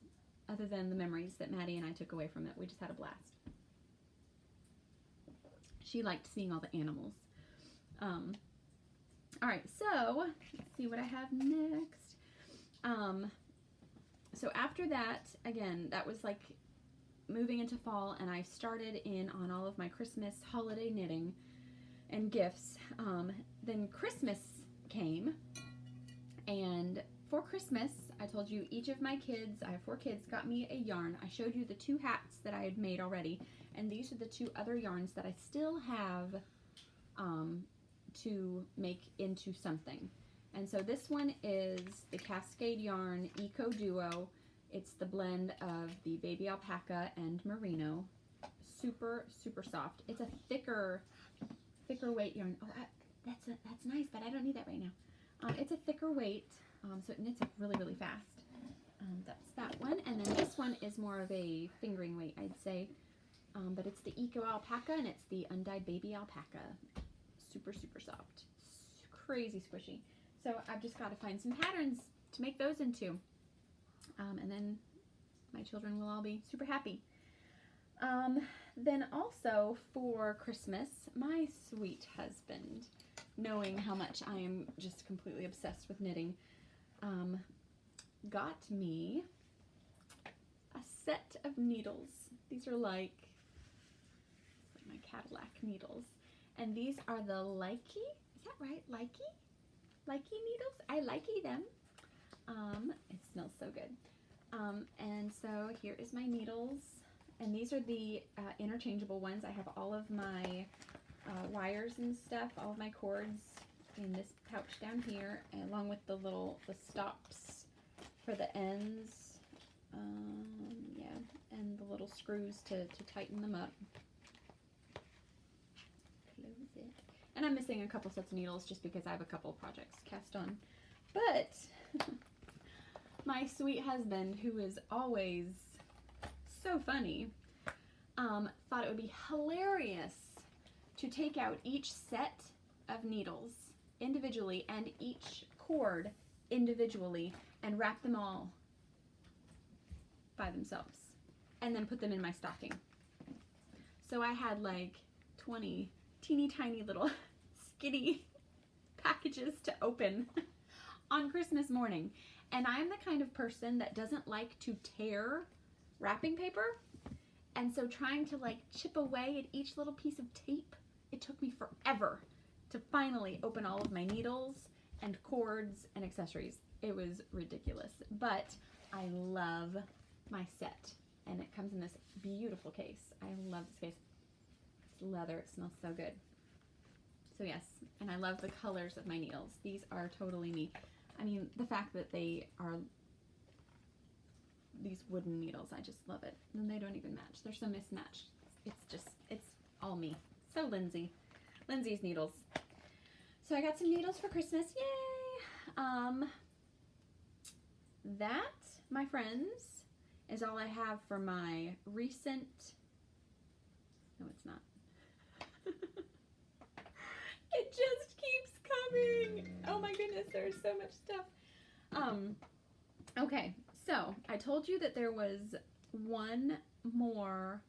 other than the memories that Maddie and I took away from it. We just had a blast. She liked seeing all the animals. All right, so let's see what I have next. So after that, again, that was like moving into fall, and I started in on all of my Christmas holiday knitting and gifts. Then Christmas came, and for Christmas, I told you each of my kids, I have 4 kids, got me a yarn. I showed you the 2 hats that I had made already, and these are the 2 other yarns that I still have to make into something. And so this one is the Cascade Yarn Eco Duo. It's the blend of the baby alpaca and merino. Super, super soft. It's a thicker weight yarn. Oh, that's nice, but I don't need that right now. It's a thicker weight, so it knits up really, really fast. That's that one. And then this one is more of a fingering weight, I'd say. But it's the Eco Alpaca, and it's the undyed baby alpaca. Super, super soft. Crazy squishy. So I've just got to find some patterns to make those into. And then my children will all be super happy. Then also for Christmas, my sweet husband, knowing how much I am just completely obsessed with knitting, got me a set of needles. These are like my Cadillac needles. And these are the Likey, is that right? Likey needles? I likey them. It smells so good. And so here is my needles. And these are the interchangeable ones. I have all of my wires and stuff, all of my cords in this pouch down here, along with the stops for the ends. Yeah, and the little screws to tighten them up. Close it. And I'm missing a couple sets of needles just because I have a couple of projects cast on. But my sweet husband, who is always so funny, thought it would be hilarious to take out each set of needles individually and each cord individually and wrap them all by themselves and then put them in my stocking. So I had like 20 teeny tiny little skinny packages to open on Christmas morning. And I'm the kind of person that doesn't like to tear wrapping paper. And so trying to like chip away at each little piece of tape, it took me forever to finally open all of my needles and cords and accessories. It was ridiculous, but I love my set, and it comes in this beautiful case. I love this case. It's leather, it smells so good. So yes, and I love the colors of my needles. These are totally me. I mean, the fact that they are these wooden needles, I just love it. And they don't even match. They're so mismatched. It's all me. So Lindsey's needles. So I got some needles for Christmas. Yay! That, my friends, is all I have for my recent, no it's not. It just keeps coming. Oh my goodness, there's so much stuff. Okay, so I told you that there was one more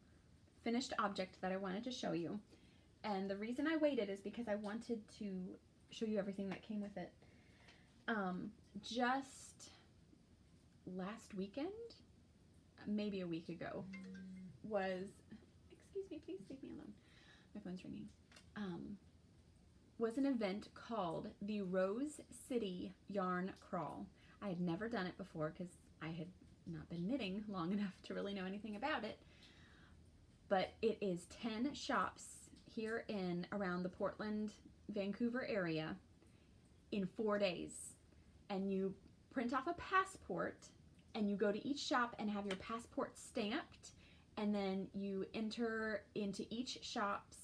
finished object that I wanted to show you. And the reason I waited is because I wanted to show you everything that came with it. Just last weekend, maybe a week ago, was, excuse me, please leave me alone. My phone's ringing. Was an event called the Rose City Yarn Crawl. I had never done it before because I had not been knitting long enough to really know anything about it. But it is 10 shops here in around the Portland, Vancouver area in 4 days. And you print off a passport and you go to each shop and have your passport stamped, and then you enter into each shop's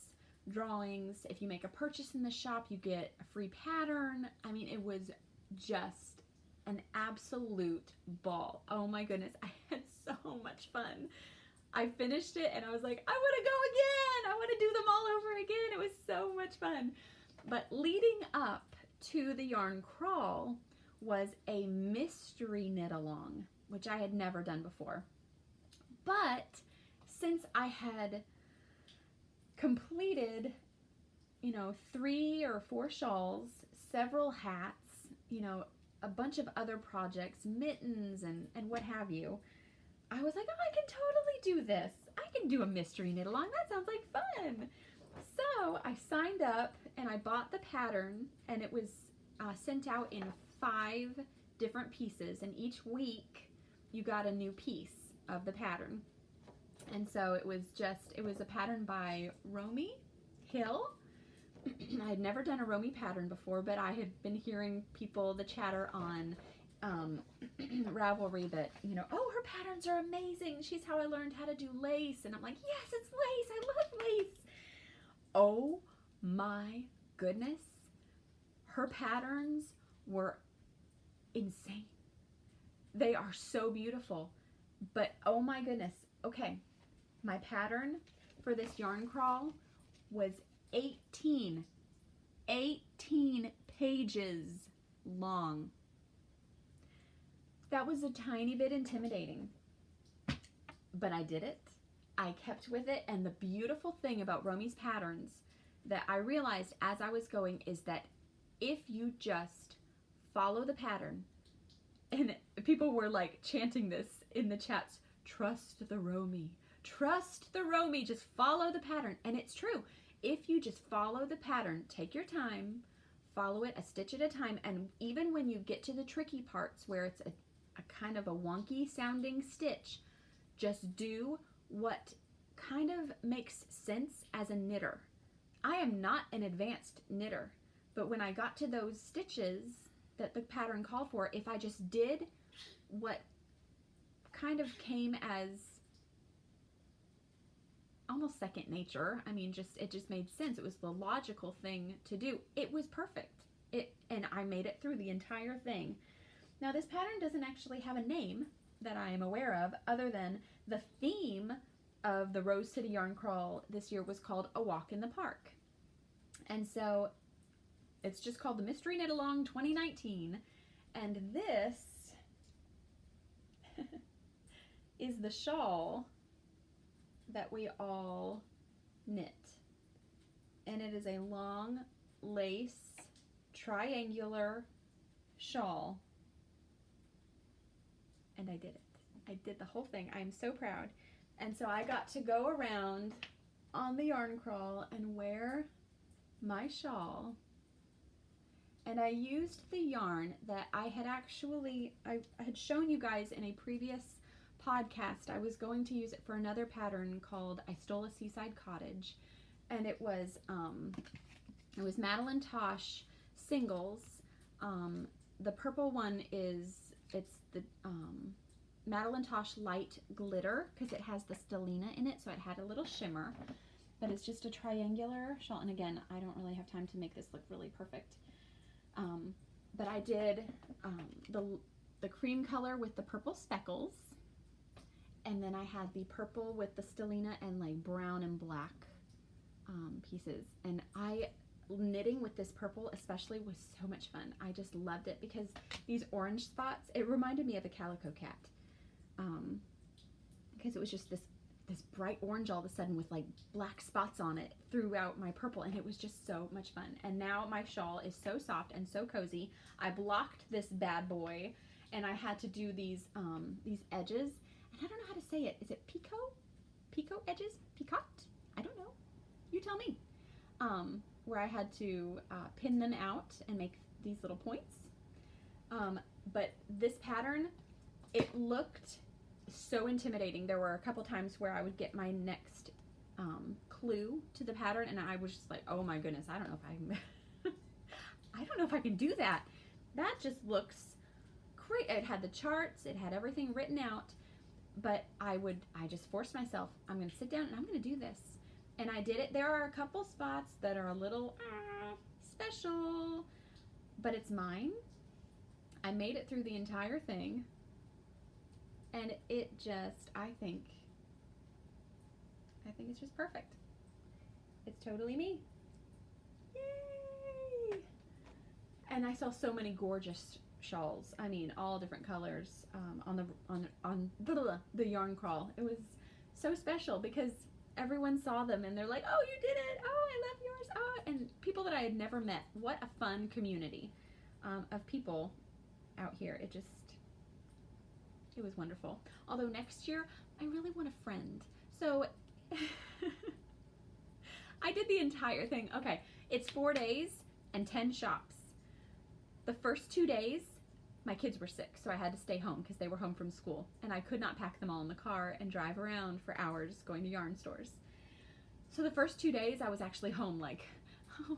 drawings. If you make a purchase in the shop, you get a free pattern. I mean, it was just an absolute ball. Oh my goodness, I had so much fun. I finished it and I was like, I want to go again. I want to do them all over again. It was so much fun. But leading up to the yarn crawl was a mystery knit along, which I had never done before. But since I had completed, 3 or 4 shawls, several hats, a bunch of other projects, mittens and what have you, I was like, oh, I can totally do this. I can do a mystery knit along. That sounds like fun. So I signed up and I bought the pattern, and it was sent out in 5 different pieces, and each week you got a new piece of the pattern. And so it was a pattern by Romy Hill. I had never done a Romy pattern before, but I had been hearing the chatter on Ravelry that, oh, her patterns are amazing. She's how I learned how to do lace. And I'm like, yes, it's lace. I love lace. Oh my goodness. Her patterns were insane. They are so beautiful. But oh my goodness. Okay. My pattern for this yarn crawl was 18 pages long. That was a tiny bit intimidating, but I did it. I kept with it, and the beautiful thing about Romy's patterns that I realized as I was going is that if you just follow the pattern, and people were like chanting this in the chats, trust the Romy, trust the Romy, just follow the pattern. And it's true. If you just follow the pattern, take your time, follow it a stitch at a time, and even when you get to the tricky parts where it's a kind of a wonky sounding stitch, just do what kind of makes sense as a knitter. I am not an advanced knitter, but when I got to those stitches that the pattern called for, if I just did what kind of came as almost second nature, I mean, it just made sense. It was the logical thing to do. It was perfect. And I made it through the entire thing. Now, this pattern doesn't actually have a name that I am aware of, other than the theme of the Rose City Yarn Crawl this year was called A Walk in the Park. And so it's just called the Mystery Knit Along 2019. And this is the shawl that we all knit. And it is a long lace triangular shawl. And I did it. I did the whole thing. I'm so proud. And so I got to go around on the yarn crawl and wear my shawl. And I used the yarn that I had I had shown you guys in a previous podcast. I was going to use it for another pattern called I Stole a Seaside Cottage. And it was Madeline Tosh singles. The purple one it's the Madeline Tosh light glitter because it has the stellina in it, so it had a little shimmer, but it's just a triangular shawl. And again, I don't really have time to make this look really perfect, but I did the cream color with the purple speckles, and then I had the purple with the stellina and like brown and black pieces. And I knitting with this purple especially was so much fun. I just loved it because these orange spots, it reminded me of a calico cat, because it was just this bright orange all of a sudden with like black spots on it throughout my purple, and it was just so much fun. And now my shawl is so soft and so cozy. I blocked this bad boy, and I had to do these edges, and I don't know how to say it. Is it Pico edges? Picot? I don't know. You tell me. Where I had to pin them out and make these little points. But this pattern, it looked so intimidating. There were a couple times where I would get my next clue to the pattern, and I was just like, oh my goodness, I don't know if I can I don't know if I can do that. That just looks great. It had the charts, it had everything written out, but I just forced myself, I'm gonna sit down and I'm gonna do this. And I did it. There are a couple spots that are a little special, but it's mine. I made it through the entire thing, and it just, I think it's just perfect. It's totally me. Yay! And I saw so many gorgeous shawls. I mean, all different colors on the yarn crawl. It was so special because everyone saw them and they're like, oh, you did it, oh, I love yours, oh, and people that I had never met. What a fun community of people out here. It was wonderful. Although next year I really want a friend, so I did the entire thing. Okay, it's 4 days and 10 shops. The first 2 days my kids were sick, so I had to stay home because they were home from school, and I could not pack them all in the car and drive around for hours going to yarn stores. So the first 2 days I was actually home like, oh,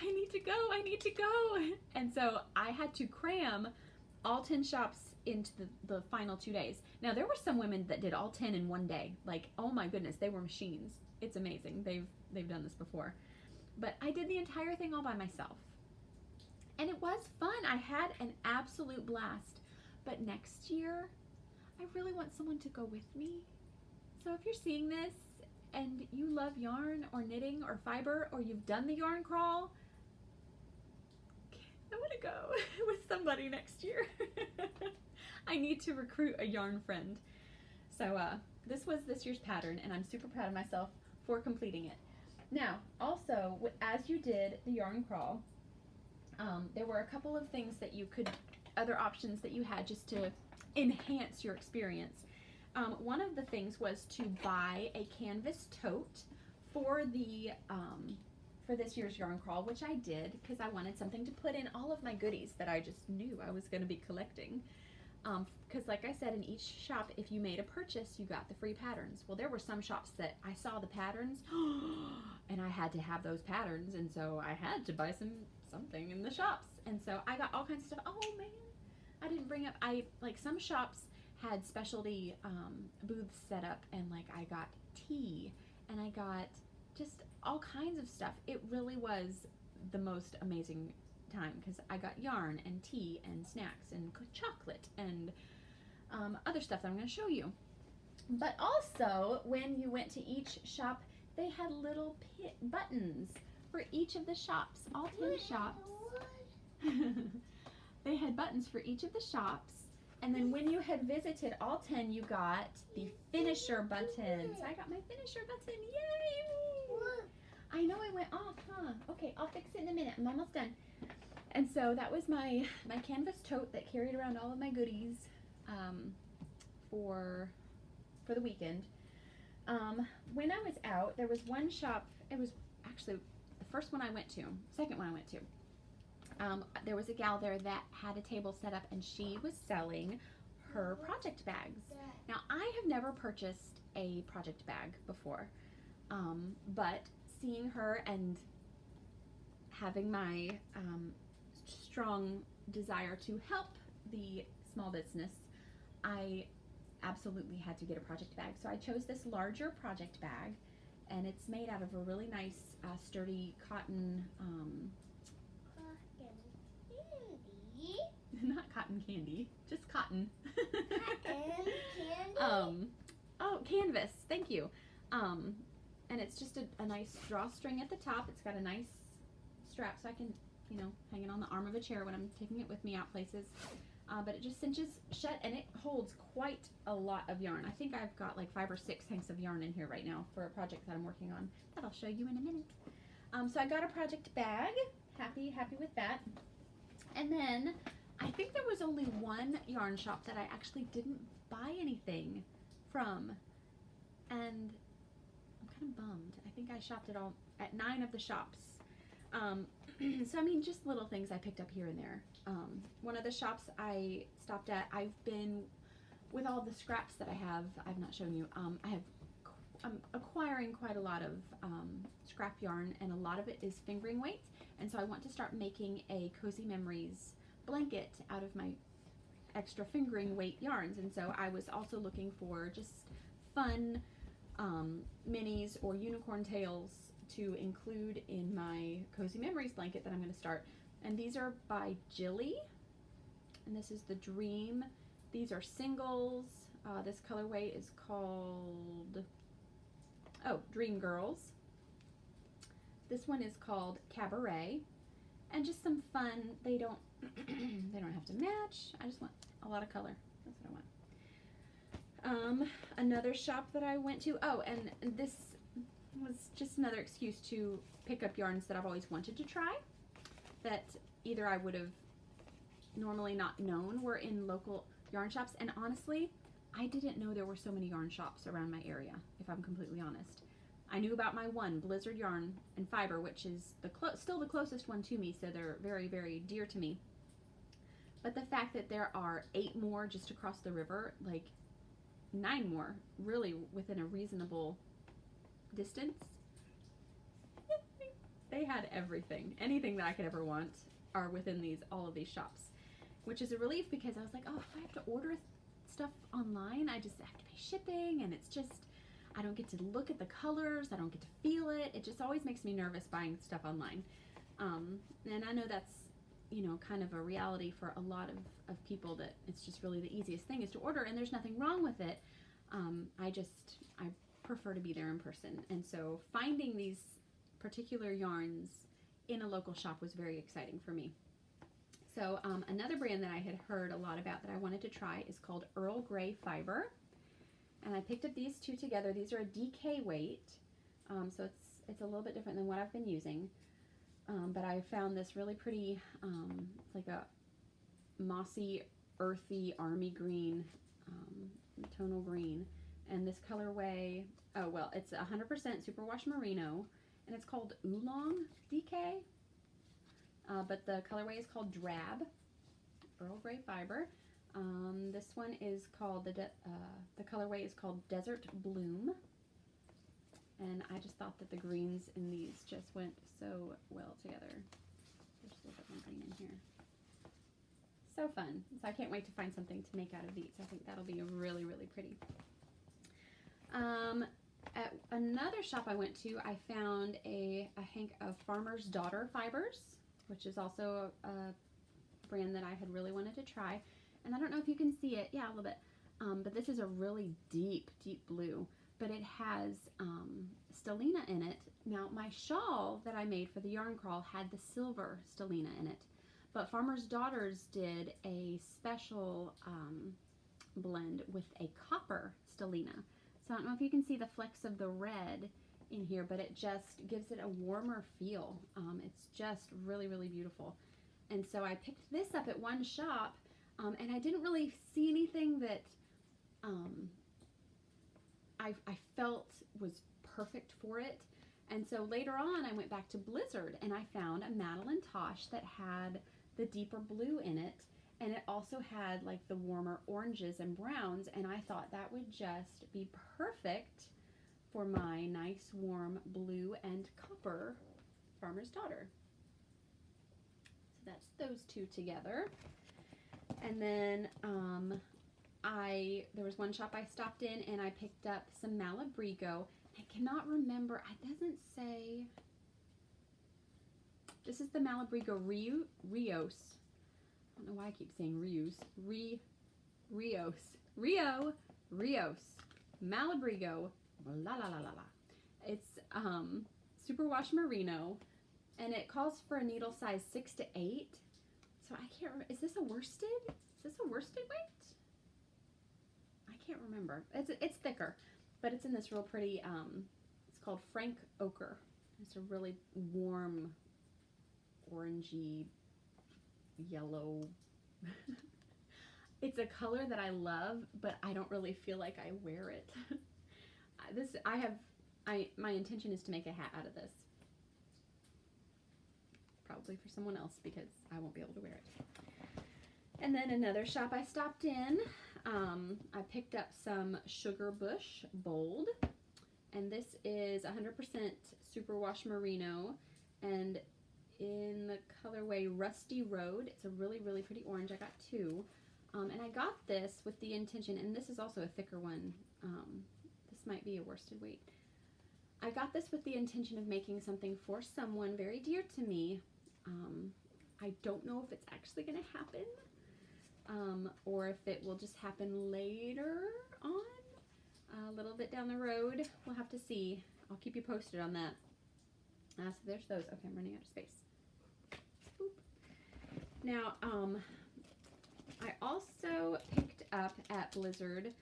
I need to go. And so I had to cram all 10 shops into the final 2 days. Now there were some women that did all 10 in one day. Like, oh my goodness, they were machines. It's amazing. They've done this before. But I did the entire thing all by myself. And it was fun. I had an absolute blast. But next year, I really want someone to go with me. So if you're seeing this and you love yarn or knitting or fiber, or you've done the yarn crawl, I want to go with somebody next year. I need to recruit a yarn friend. So this was this year's pattern, and I'm super proud of myself for completing it. Now, also, as you did the yarn crawl, there were a couple of things that you could, other options that you had just to enhance your experience. One of the things was to buy a canvas tote for the for this year's yarn crawl, which I did because I wanted something to put in all of my goodies that I just knew I was going to be collecting. Because like I said, in each shop, if you made a purchase, you got the free patterns. Well, there were some shops that I saw the patterns and I had to have those patterns, and so I had to buy something in the shops. And so I got all kinds of stuff. Oh man, I didn't bring up, like some shops had specialty booths set up, and like I got tea and I got just all kinds of stuff. It really was the most amazing time because I got yarn and tea and snacks and chocolate and other stuff that I'm going to show you. But also, when you went to each shop, they had little buttons for each of the shops. All 10 shops. They had buttons for each of the shops. And then when you had visited all 10, you got the finisher buttons. I got my finisher button. Yay! I know I went off, huh? Okay, I'll fix it in a minute. I'm almost done. And so that was my canvas tote that carried around all of my goodies for the weekend. When I was out, there was one shop. It was actually the first one I went to, second one I went to. There was a gal there that had a table set up, and she was selling her project bags. Now, I have never purchased a project bag before, but seeing her and having my strong desire to help the small business, I absolutely had to get a project bag. So I chose this larger project bag, and it's made out of a really nice sturdy cotton, not cotton candy, just cotton. Cotton candy? Oh, canvas, thank you. And it's just a nice drawstring at the top. It's got a nice strap so I can, you know, hang it on the arm of a chair when I'm taking it with me out places. But it just cinches shut, and it holds quite a lot of yarn. I think I've got like 5 or 6 hanks of yarn in here right now for a project that I'm working on that I'll show you in a minute. So I got a project bag. Happy with that. And then I think there was only one yarn shop that I actually didn't buy anything from, and I'm kind of bummed. I think I shopped at all at 9 of the shops. So I mean, just little things I picked up here and there. One of the shops I stopped at, I've been, with all the scraps that I have, I've not shown you, I'm acquiring quite a lot of scrap yarn, and a lot of it is fingering weight, and so I want to start making a Cozy Memories blanket out of my extra fingering weight yarns. And so I was also looking for just fun minis or unicorn tails to include in my Cozy Memories blanket that I'm going to start. And these are by Jilly, and this is the Dream. These are singles. This colorway is called, oh, Dream Girls. This one is called Cabaret, and just some fun. They don't they don't have to match. I just want a lot of color. That's what I want. Another shop that I went to, oh, and this was just another excuse to pick up yarns that I've always wanted to try, that either I would have normally not known were in local yarn shops. And honestly, I didn't know there were so many yarn shops around my area, if I'm completely honest. I knew about my one, Blizzard Yarn and Fiber, which is still the closest one to me, so they're very, very dear to me. But the fact that there are 8 more just across the river, like 9 more, really within a reasonable distance, they had everything. Anything that I could ever want are within all of these shops, which is a relief, because I was like, oh, if I have to order stuff online, I just have to pay shipping, and it's just, I don't get to look at the colors, I don't get to feel it. It just always makes me nervous buying stuff online. And I know that's, you know, kind of a reality for a lot of people, that it's just really the easiest thing is to order, and there's nothing wrong with it. I prefer to be there in person. And so finding these particular yarns in a local shop was very exciting for me. So another brand that I had heard a lot about that I wanted to try is called Earl Grey Fiber. And I picked up these 2 together. These are a DK weight, so it's a little bit different than what I've been using. But I found this really pretty, it's like a mossy, earthy, army green, tonal green. And this colorway, oh well, it's 100% superwash merino, and it's called Oolong DK. But the colorway is called Drab, Earl Grey Fiber. This one is called, the colorway is called Desert Bloom. And I just thought that the greens in these just went so well together. There's a little bit more green in here. So fun. So I can't wait to find something to make out of these. I think that'll be really, really pretty. At another shop I went to, I found a hank of Farmer's Daughter fibers, which is also a brand that I had really wanted to try. And I don't know if you can see it, yeah, a little bit, but this is a really deep, deep blue, but it has stellina in it. Now, my shawl that I made for the yarn crawl had the silver stellina in it, but Farmer's Daughters did a special blend with a copper stellina. So I don't know if you can see the flecks of the red in here, but it just gives it a warmer feel. It's just really, really beautiful. And so I picked this up at one shop, and I didn't really see anything that I felt was perfect for it. And so later on I went back to Blizzard, and I found a Madeline Tosh that had the deeper blue in it, and it also had like the warmer oranges and browns, and I thought that would just be perfect for my nice warm blue and copper Farmer's Daughter. So that's those 2 together. And then there was one shop I stopped in, and I picked up some Malabrigo. I cannot remember, it doesn't say, this is the Malabrigo Rios. I don't know why I keep saying Rios. Rios. Malabrigo, la la la la la. It's superwash merino, and it calls for a needle size 6 to 8. So I can't remember. Is this a worsted? Is this a worsted weight? I can't remember. It's thicker, but it's in this real pretty, it's called Frank Ochre. It's a really warm, orangey, yellow. It's a color that I love, but I don't really feel like I wear it. My intention is to make a hat out of this. Probably for someone else because I won't be able to wear it. And then another shop I stopped in, I picked up some Sugar Bush Bold, and this is 100% superwash merino, and in the colorway Rusty Road. It's a really, really pretty orange. I got 2, and I got this with the intention, and this is also a thicker one. This might be a worsted weight. I got this with the intention of making something for someone very dear to me. I don't know if it's actually going to happen, or if it will just happen later on, a little bit down the road. We'll have to see. I'll keep you posted on that. So there's those. Okay, I'm running out of space. Boop. Now, I also picked up at Blizzard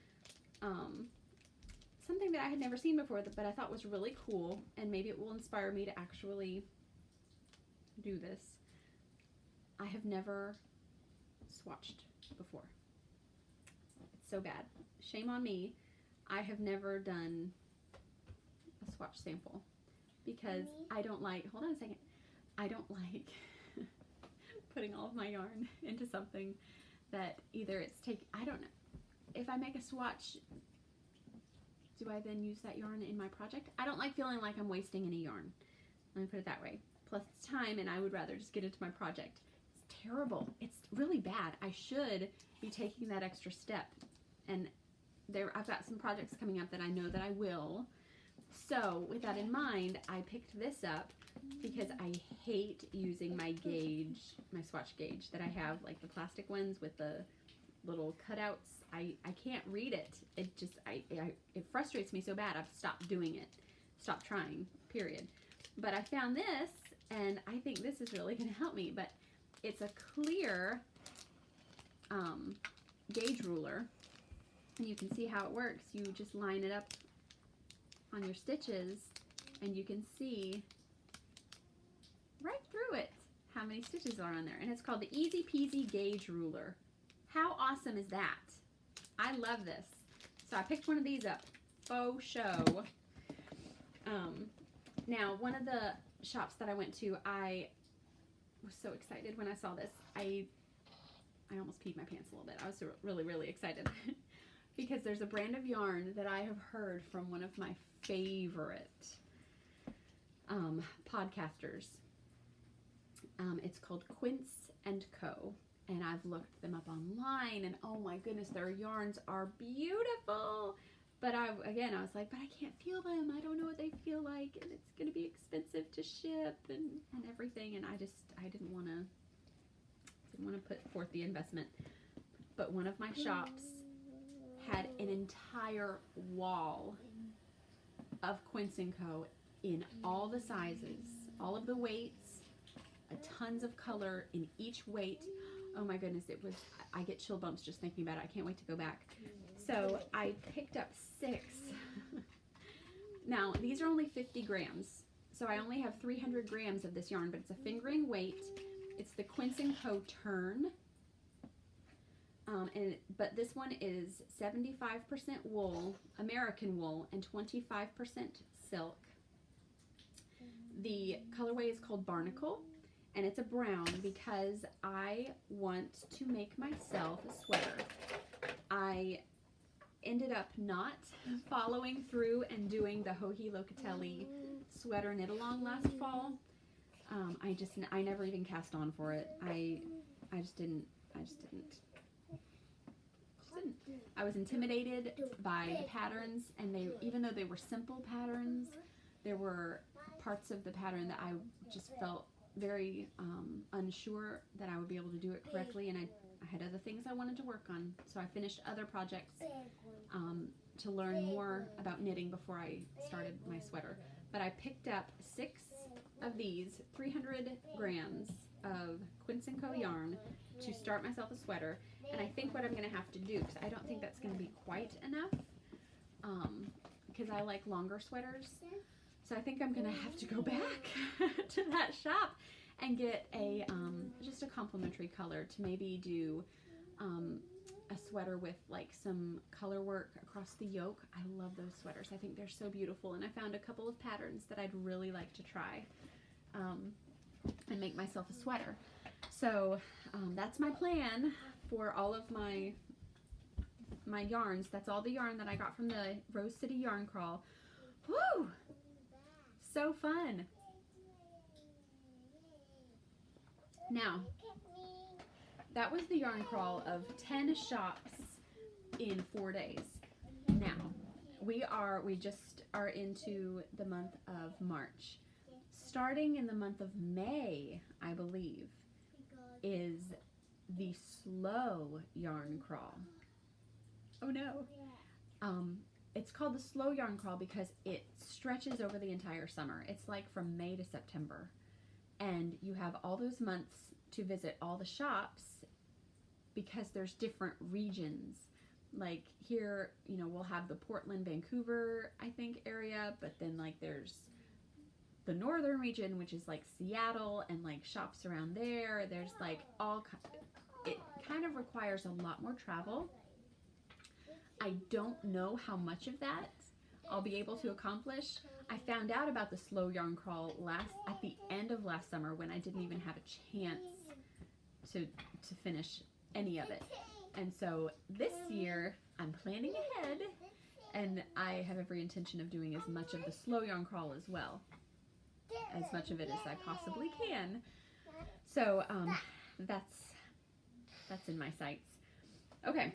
something that I had never seen before, but I thought was really cool, and maybe it will inspire me to actually do this. I have never swatched before. It's so bad. Shame on me. I have never done a swatch sample because I don't like, hold on a second, I don't like putting all of my yarn into something that either it's I don't know. If I make a swatch, do I then use that yarn in my project? I don't like feeling like I'm wasting any yarn. Let me put it that way. Plus it's time, and I would rather just get into my project. It's terrible. It's really bad. I should be taking that extra step. And I've got some projects coming up that I know that I will. So with that in mind, I picked this up because I hate using my gauge, my swatch gauge that I have, like the plastic ones with the little cutouts. I can't read it. It just, it frustrates me so bad. I've stopped doing it. Stopped trying, period. But I found this, and I think this is really going to help me. But it's a clear gauge ruler. And you can see how it works. You just line it up on your stitches, and you can see right through it how many stitches are on there. And it's called the Easy Peasy Gauge Ruler. How awesome is that? I love this. So I picked one of these up. Faux show. Now, one of the shops that I went to, I was so excited when I saw this. I almost peed my pants a little bit. I was really, really excited. Because there's a brand of yarn that I have heard from one of my favorite podcasters. It's called Quince & Co. And I've looked them up online, and oh my goodness, their yarns are beautiful. But I was like, but I can't feel them. I don't know what they feel like, and it's going to be expensive to ship and everything. And I didn't want to put forth the investment. But one of my shops had an entire wall of Quince & Co. in all the sizes, all of the weights, tons of color in each weight. Oh my goodness, I get chill bumps just thinking about it. I can't wait to go back. So I picked up 6. Now, these are only 50 grams. So I only have 300 grams of this yarn, but it's a fingering weight. It's the Quince & Co. Turn. But this one is 75% wool, American wool, and 25% silk. The colorway is called Barnacle, and it's a brown because I want to make myself a sweater. I ended up not following through and doing the Joji Locatelli sweater knit along last fall. I never even cast on for it. I just didn't. I was intimidated by the patterns, and even though they were simple patterns, there were parts of the pattern that I just felt very unsure that I would be able to do it correctly, and I had other things I wanted to work on. So I finished other projects to learn more about knitting before I started my sweater. But I picked up 6 of these 300 grams of Quince & Co yarn to start myself a sweater, and I think what I'm going to have to do, because I don't think that's going to be quite enough, because I like longer sweaters, so I think I'm going to have to go back to that shop and get a just a complimentary color to maybe do a sweater with like some color work across the yoke. I love those sweaters. I think they're so beautiful, and I found a couple of patterns that I'd really like to try and make myself a sweater. So that's my plan for all of my yarns. That's all the yarn that I got from the Rose City Yarn Crawl. Woo! So fun. Now, that was the yarn crawl of 10 shops in 4 days. Now, we just are into the month of March. Starting in the month of May, I believe, is the slow yarn crawl. Oh no. It's called the slow yarn crawl because it stretches over the entire summer. It's like from May to September. And you have all those months to visit all the shops because there's different regions. Like here, you know, we'll have the Portland, Vancouver, I think, area, but then like there's the northern region, which is like Seattle and like shops around there. There's like it kind of requires a lot more travel. I don't know how much of that I'll be able to accomplish. I found out about the slow yarn crawl at the end of last summer when I didn't even have a chance to finish any of it. And so this year I'm planning ahead, and I have every intention of doing as much of the slow yarn crawl as well, as much of it as I possibly can. So that's in my sights. Okay,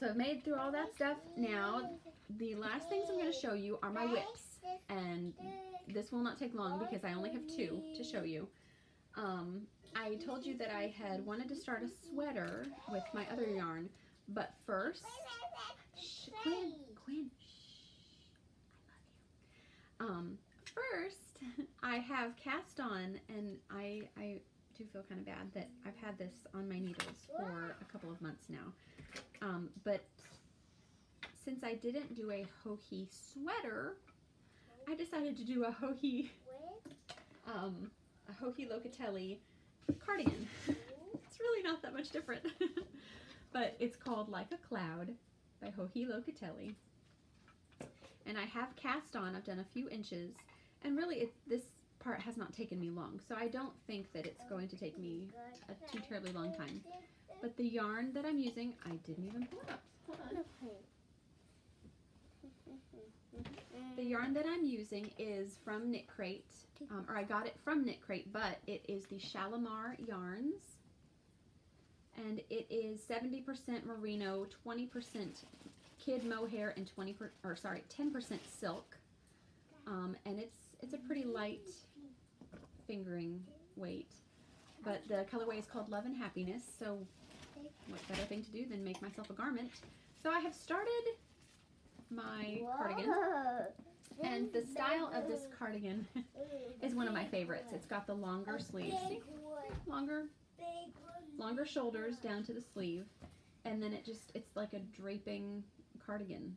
so I've made through all that stuff. Now the last things I'm going to show you are my WIPS, and this will not take long because I only have 2 to show you. I told you that I had wanted to start a sweater with my other yarn, but first, Quinn, I love you. First, I have cast on, and I do feel kind of bad that I've had this on my needles for a couple of months now. But since I didn't do a Hohi sweater, I decided to do a Hohi Locatelli cardigan. It's really not that much different, but it's called Like a Cloud by Hohi Locatelli. And I have cast on. I've done a few inches, and really this part has not taken me long, so I don't think that it's going to take me a too terribly long time. But the yarn that I'm using, I didn't even pull it up. Hold on. The yarn that I'm using is from Knit Crate, or I got it from Knit Crate, but it is the Shalimar yarns, and it is 70% merino, 20% kid mohair, and 10% silk. And it's a pretty light fingering weight, but the colorway is called Love and Happiness. So what better thing to do than make myself a garment? So I have started my cardigan, and the style of this cardigan is one of my favorites. It's got the longer sleeves, longer shoulders down to the sleeve, and then it's like a draping cardigan.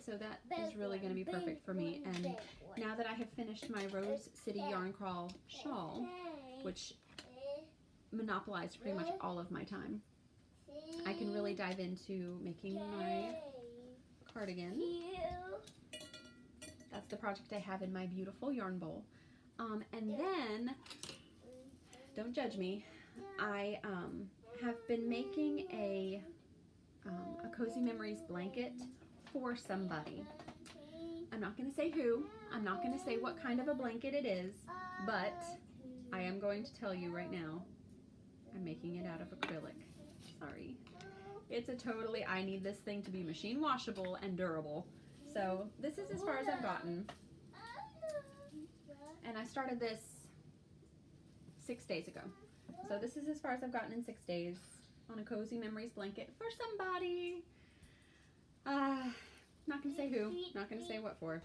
So that is really going to be perfect for me. And now that I have finished my Rose City Yarn Crawl shawl, which monopolized pretty much all of my time, I can really dive into making my cardigan. That's the project I have in my beautiful yarn bowl. And then, don't judge me, I have been making a Cozy Memories blanket for somebody. I'm not going to say who, I'm not going to say what kind of a blanket it is, but I am going to tell you right now, I'm making it out of acrylic. Sorry. It's a totally, I need this thing to be machine washable and durable. So this is as far as I've gotten. And I started this 6 days ago. So this is as far as I've gotten in 6 days on a Cozy Memories blanket for somebody. Not going to say who, not going to say what for.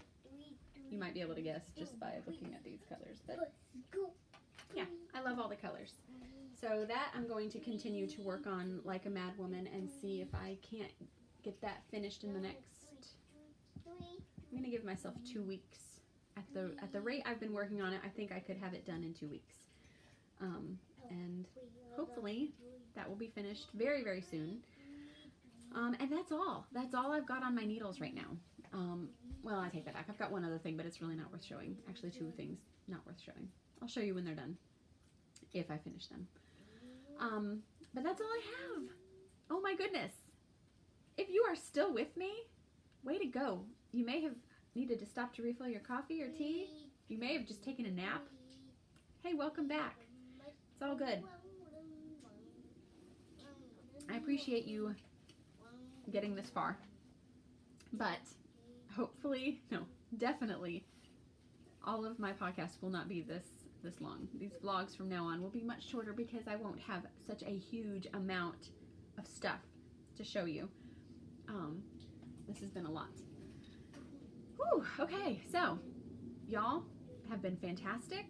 You might be able to guess just by looking at these colors. But yeah, I love all the colors. So that I'm going to continue to work on like a mad woman and see if I can't get that finished in the next, I'm going to give myself 2 weeks. At the rate I've been working on it, I think I could have it done in 2 weeks. And hopefully that will be finished very, very soon. And that's all. That's all I've got on my needles right now. Well, I take that back. I've got one other thing, but it's really not worth showing. Actually, 2 things not worth showing. I'll show you when they're done, if I finish them. But that's all I have. Oh my goodness. If you are still with me, way to go. You may have needed to stop to refill your coffee or tea. You may have just taken a nap. Hey, welcome back. It's all good. I appreciate you getting this far. But hopefully, no, definitely, all of my podcasts will not be this long. These vlogs from now on will be much shorter because I won't have such a huge amount of stuff to show you. This has been a lot. Whew, okay, so y'all have been fantastic.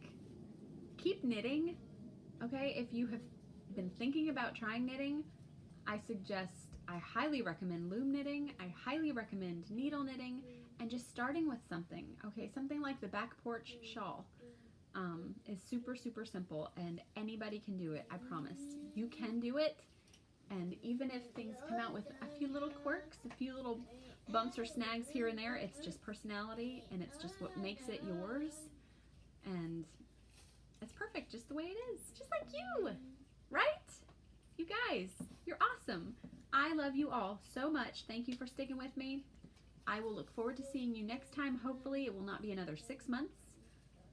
Keep knitting, okay? If you have been thinking about trying knitting, I highly recommend loom knitting. I highly recommend needle knitting and just starting with something, okay? Something like the back porch shawl is super, super simple and anybody can do it, I promise. You can do it, and even if things come out with a few little quirks, a few little bumps or snags here and there, it's just personality and it's just what makes it yours, and it's perfect just the way it is, just like you, right? You guys, you're awesome. I love you all so much. Thank you for sticking with me. I will look forward to seeing you next time. Hopefully it will not be another 6 months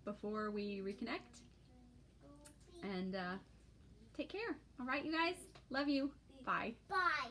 before we reconnect, and take care. All right, you guys, love you. Bye. Bye.